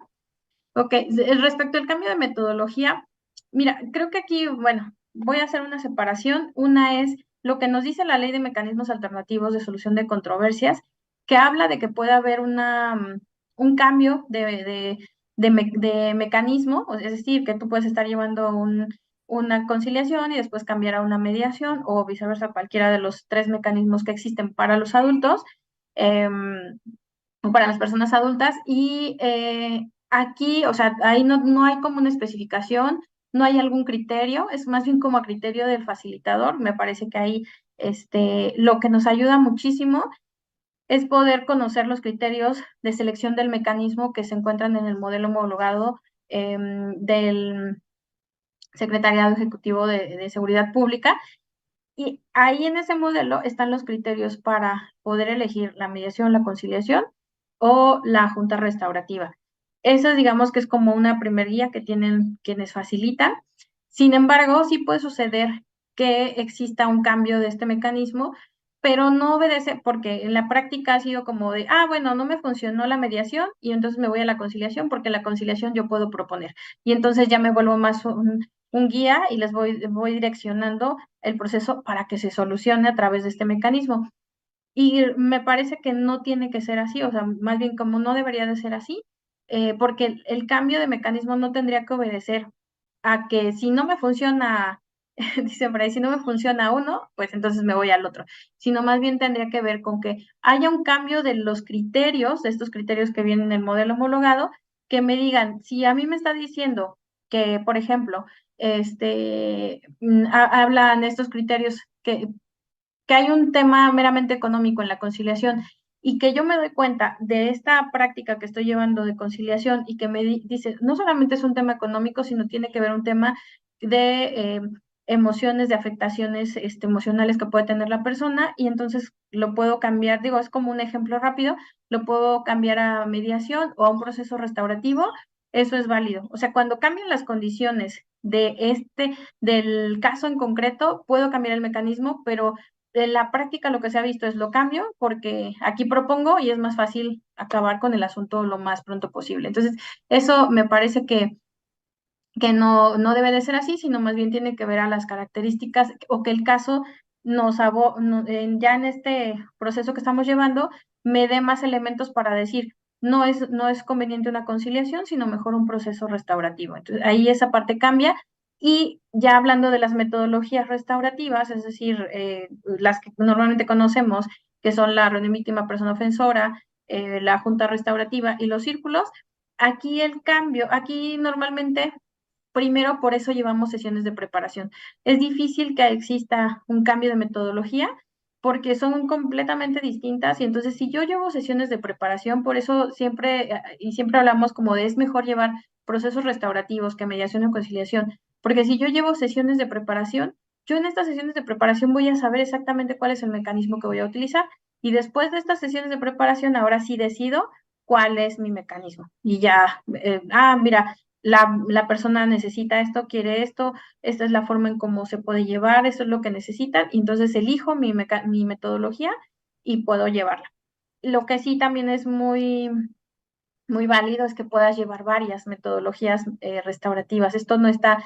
Speaker 2: Ok, respecto al cambio de metodología, mira, creo que aquí, bueno, voy a hacer una separación. Una es lo que nos dice la Ley de Mecanismos Alternativos de Solución de Controversias, que habla de que puede haber un cambio de mecanismo, es decir, que tú puedes estar llevando una conciliación y después cambiar a una mediación o viceversa, cualquiera de los 3 mecanismos que existen para los adultos. O para las personas adultas y aquí, o sea, ahí no hay como una especificación, no hay algún criterio, es más bien como a criterio del facilitador. Me parece que ahí lo que nos ayuda muchísimo es poder conocer los criterios de selección del mecanismo que se encuentran en el modelo homologado del Secretariado Ejecutivo de Seguridad Pública. Y ahí en ese modelo están los criterios para poder elegir la mediación, la conciliación o la junta restaurativa. Esa digamos que es como una primer guía que tienen quienes facilitan. Sin embargo, sí puede suceder que exista un cambio de este mecanismo, pero no obedece porque en la práctica ha sido como de, bueno, no me funcionó la mediación y entonces me voy a la conciliación porque la conciliación yo puedo proponer. Y entonces ya me vuelvo más un guía y les voy direccionando el proceso para que se solucione a través de este mecanismo. Y me parece que no tiene que ser así, o sea, más bien como no debería de ser así, porque el cambio de mecanismo no tendría que obedecer a que si no me funciona, dice por ahí, si no me funciona uno, pues entonces me voy al otro, sino más bien tendría que ver con que haya un cambio de los criterios, de estos criterios que vienen en el modelo homologado, que me digan, si a mí me está diciendo que, por ejemplo, hablan estos criterios que hay un tema meramente económico en la conciliación y que yo me doy cuenta de esta práctica que estoy llevando de conciliación y que me dice, no solamente es un tema económico, sino tiene que ver un tema de emociones, de afectaciones emocionales que puede tener la persona y entonces lo puedo cambiar, digo, es como un ejemplo rápido, lo puedo cambiar a mediación o a un proceso restaurativo, eso es válido. O sea, cuando cambian las condiciones del caso en concreto, puedo cambiar el mecanismo, pero de la práctica lo que se ha visto es lo cambio porque aquí propongo y es más fácil acabar con el asunto lo más pronto posible. Entonces, eso me parece que no debe de ser así, sino más bien tiene que ver a las características o que el caso ya en este proceso que estamos llevando me dé más elementos para decir, no es conveniente una conciliación, sino mejor un proceso restaurativo. Entonces, ahí esa parte cambia. Y ya hablando de las metodologías restaurativas, es decir, las que normalmente conocemos, que son la reunión víctima persona ofensora, la junta restaurativa y los círculos, aquí normalmente primero, por eso llevamos sesiones de preparación. Es difícil que exista un cambio de metodología porque son completamente distintas y entonces si yo llevo sesiones de preparación, por eso siempre hablamos como de es mejor llevar procesos restaurativos que mediación o conciliación, porque si yo llevo sesiones de preparación, yo en estas sesiones de preparación voy a saber exactamente cuál es el mecanismo que voy a utilizar y después de estas sesiones de preparación, ahora sí decido cuál es mi mecanismo. Y ya, mira, la persona necesita esto, quiere esto, esta es la forma en cómo se puede llevar, esto es lo que necesitan, y entonces elijo mi metodología y puedo llevarla. Lo que sí también es muy, muy válido es que puedas llevar varias metodologías restaurativas. Esto no está,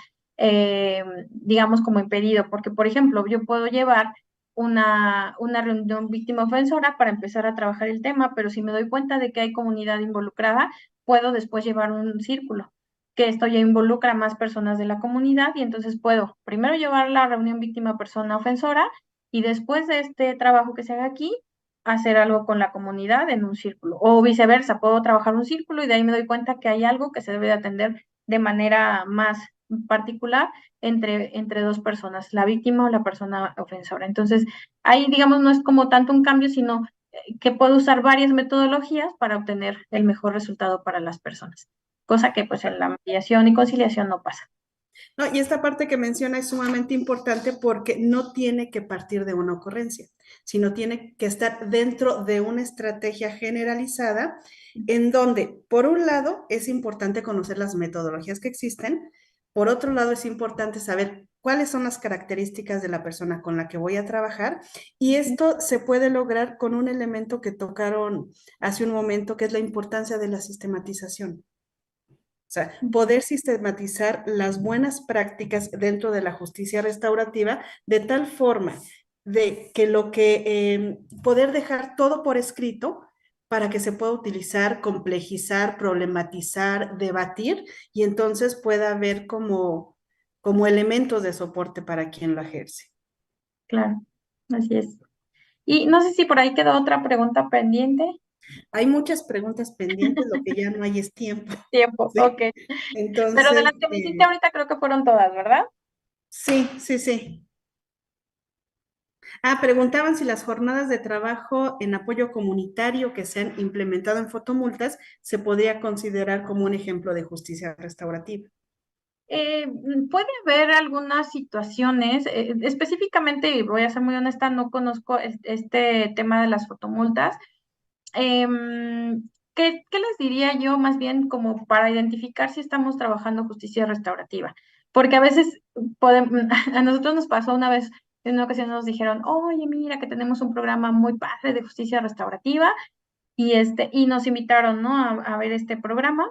Speaker 2: digamos, como impedido, porque, por ejemplo, yo puedo llevar una reunión víctima ofensora para empezar a trabajar el tema, pero si me doy cuenta de que hay comunidad involucrada, puedo después llevar un círculo, que esto ya involucra a más personas de la comunidad y entonces puedo primero llevar la reunión víctima persona ofensora y después de este trabajo que se haga aquí, hacer algo con la comunidad en un círculo o viceversa, puedo trabajar un círculo y de ahí me doy cuenta que hay algo que se debe de atender de manera más particular entre dos personas, la víctima o la persona ofensora. Entonces, ahí, digamos, no es como tanto un cambio, sino que puedo usar varias metodologías para obtener el mejor resultado para las personas, cosa que pues en la mediación y conciliación no pasa.
Speaker 3: No, y esta parte que menciona es sumamente importante porque no tiene que partir de una ocurrencia, sino tiene que estar dentro de una estrategia generalizada en donde, por un lado, es importante conocer las metodologías que existen, por otro lado, es importante saber cuáles son las características de la persona con la que voy a trabajar, y esto se puede lograr con un elemento que tocaron hace un momento, que es la importancia de la sistematización. O sea, poder sistematizar las buenas prácticas dentro de la justicia restaurativa de tal forma de que poder dejar todo por escrito para que se pueda utilizar, complejizar, problematizar, debatir, y entonces pueda haber como elementos de soporte para quien lo ejerce.
Speaker 2: Claro, así es. Y no sé si por ahí quedó otra pregunta pendiente.
Speaker 3: Hay muchas preguntas pendientes, lo que ya no hay es tiempo.
Speaker 2: Tiempo,
Speaker 3: ¿Sí?
Speaker 2: ok. Pero de
Speaker 3: Entonces,
Speaker 2: las que me hiciste ahorita creo que fueron todas, ¿verdad?
Speaker 3: sí, sí, sí. Preguntaban si las jornadas de trabajo en apoyo comunitario que se han implementado en fotomultas se podría considerar como un ejemplo de justicia restaurativa.
Speaker 2: Puede haber algunas situaciones, específicamente, y voy a ser muy honesta, no conozco este tema de las fotomultas. ¿Qué les diría yo más bien como para identificar si estamos trabajando justicia restaurativa? Porque a veces a nosotros nos pasó una vez, en una ocasión nos dijeron, oye, mira que tenemos un programa muy padre de justicia restaurativa y nos invitaron, ¿no? A ver este programa.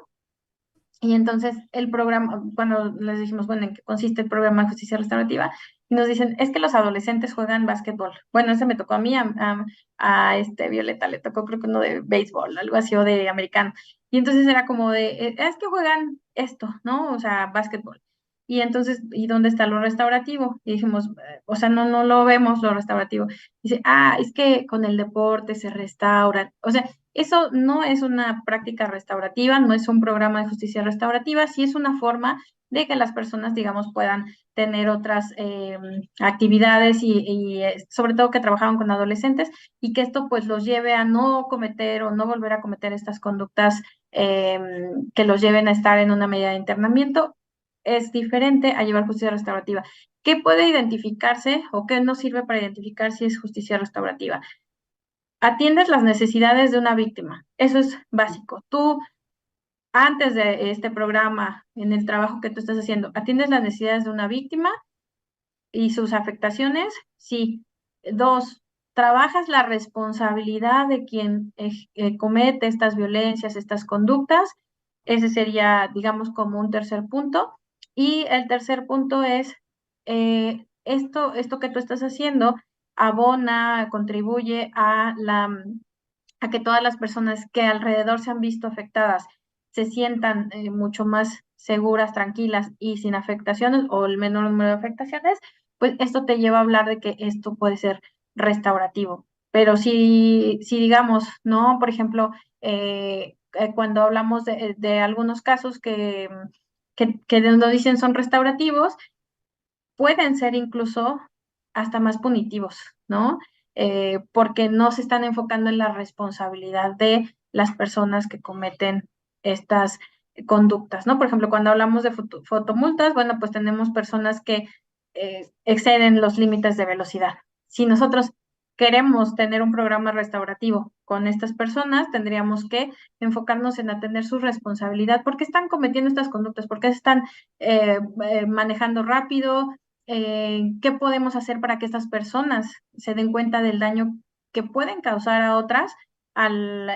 Speaker 2: Y entonces el programa, cuando les dijimos, bueno, ¿en qué consiste el programa de justicia restaurativa? Y nos dicen, es que los adolescentes juegan básquetbol. Bueno, ese me tocó a mí, a Violeta le tocó creo que uno de béisbol, algo así, o de americano. Y entonces era como de, es que juegan esto, ¿no? O sea, básquetbol. Y entonces, ¿y dónde está lo restaurativo? Y dijimos, o sea, no lo vemos lo restaurativo. Dice, es que con el deporte se restauran. O sea, eso no es una práctica restaurativa, no es un programa de justicia restaurativa, sí es una forma de que las personas, digamos, puedan tener otras actividades y sobre todo que trabajaban con adolescentes y que esto pues los lleve a no cometer o no volver a cometer estas conductas que los lleven a estar en una medida de internamiento. Es diferente a llevar justicia restaurativa. ¿Qué puede identificarse o qué no sirve para identificar si es justicia restaurativa? Atiendes las necesidades de una víctima. Eso es básico. Tú, antes de este programa, en el trabajo que tú estás haciendo, atiendes las necesidades de una víctima y sus afectaciones. Sí. Dos, trabajas la responsabilidad de quien comete estas violencias, estas conductas. Ese sería, digamos, como un tercer punto. Y el tercer punto es, esto que tú estás haciendo abona, contribuye a que todas las personas que alrededor se han visto afectadas se sientan mucho más seguras, tranquilas y sin afectaciones o el menor número de afectaciones, pues esto te lleva a hablar de que esto puede ser restaurativo. Pero si digamos, ¿no? Por ejemplo, cuando hablamos de algunos casos que nos dicen son restaurativos, pueden ser incluso hasta más punitivos, ¿no? Porque no se están enfocando en la responsabilidad de las personas que cometen estas conductas, ¿no? Por ejemplo, cuando hablamos de fotomultas, bueno, pues tenemos personas que exceden los límites de velocidad. Si nosotros queremos tener un programa restaurativo con estas personas, tendríamos que enfocarnos en atender su responsabilidad. ¿Por qué están cometiendo estas conductas? ¿Por qué están manejando rápido? ¿Qué podemos hacer para que estas personas se den cuenta del daño que pueden causar a otras al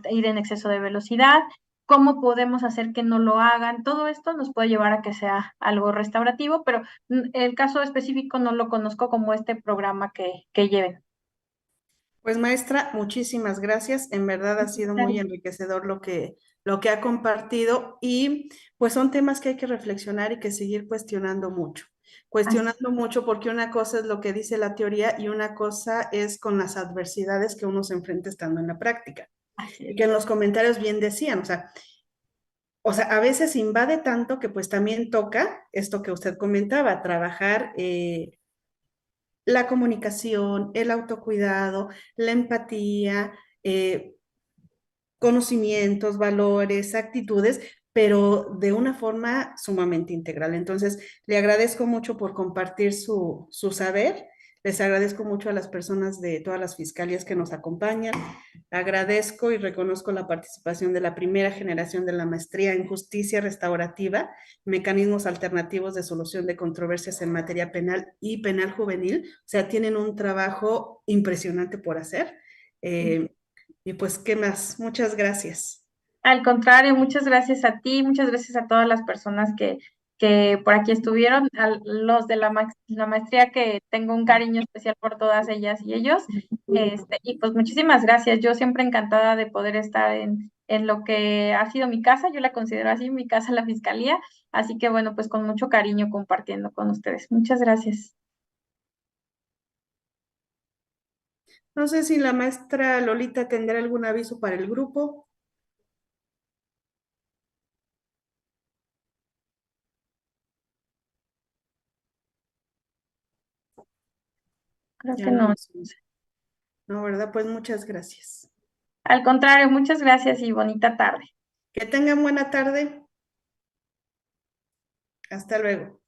Speaker 2: ir en exceso de velocidad? ¿Cómo podemos hacer que no lo hagan? Todo esto nos puede llevar a que sea algo restaurativo, pero el caso específico no lo conozco como este programa que lleven.
Speaker 3: Pues maestra, muchísimas gracias. En verdad ha sido muy enriquecedor lo que ha compartido, y pues son temas que hay que reflexionar y que seguir cuestionando mucho. Cuestionando mucho, porque una cosa es lo que dice la teoría y una cosa es con las adversidades que uno se enfrenta estando en la práctica. Y que en los comentarios bien decían, o sea, a veces invade tanto que pues también toca esto que usted comentaba, trabajar la comunicación, el autocuidado, la empatía, conocimientos, valores, actitudes, pero de una forma sumamente integral. Entonces, le agradezco mucho por compartir su saber, Les agradezco mucho a las personas de todas las fiscalías que nos acompañan. Agradezco y reconozco la participación de la primera generación de la maestría en justicia restaurativa, mecanismos alternativos de solución de controversias en materia penal y penal juvenil. O sea, tienen un trabajo impresionante por hacer. Y pues, ¿qué más? Muchas gracias.
Speaker 2: Al contrario, muchas gracias a ti, muchas gracias a todas las personas que por aquí estuvieron, a los de la maestría, que tengo un cariño especial por todas ellas y ellos. Y pues muchísimas gracias. Yo siempre encantada de poder estar en lo que ha sido mi casa. Yo la considero así, mi casa, la fiscalía. Así que bueno, pues con mucho cariño compartiendo con ustedes. Muchas gracias.
Speaker 3: No sé si la maestra Lolita tendrá algún aviso para el grupo.
Speaker 2: Creo
Speaker 3: Ya
Speaker 2: que no.
Speaker 3: No, ¿verdad? Pues muchas gracias.
Speaker 2: Al contrario, muchas gracias y bonita tarde.
Speaker 3: Que tengan buena tarde. Hasta luego.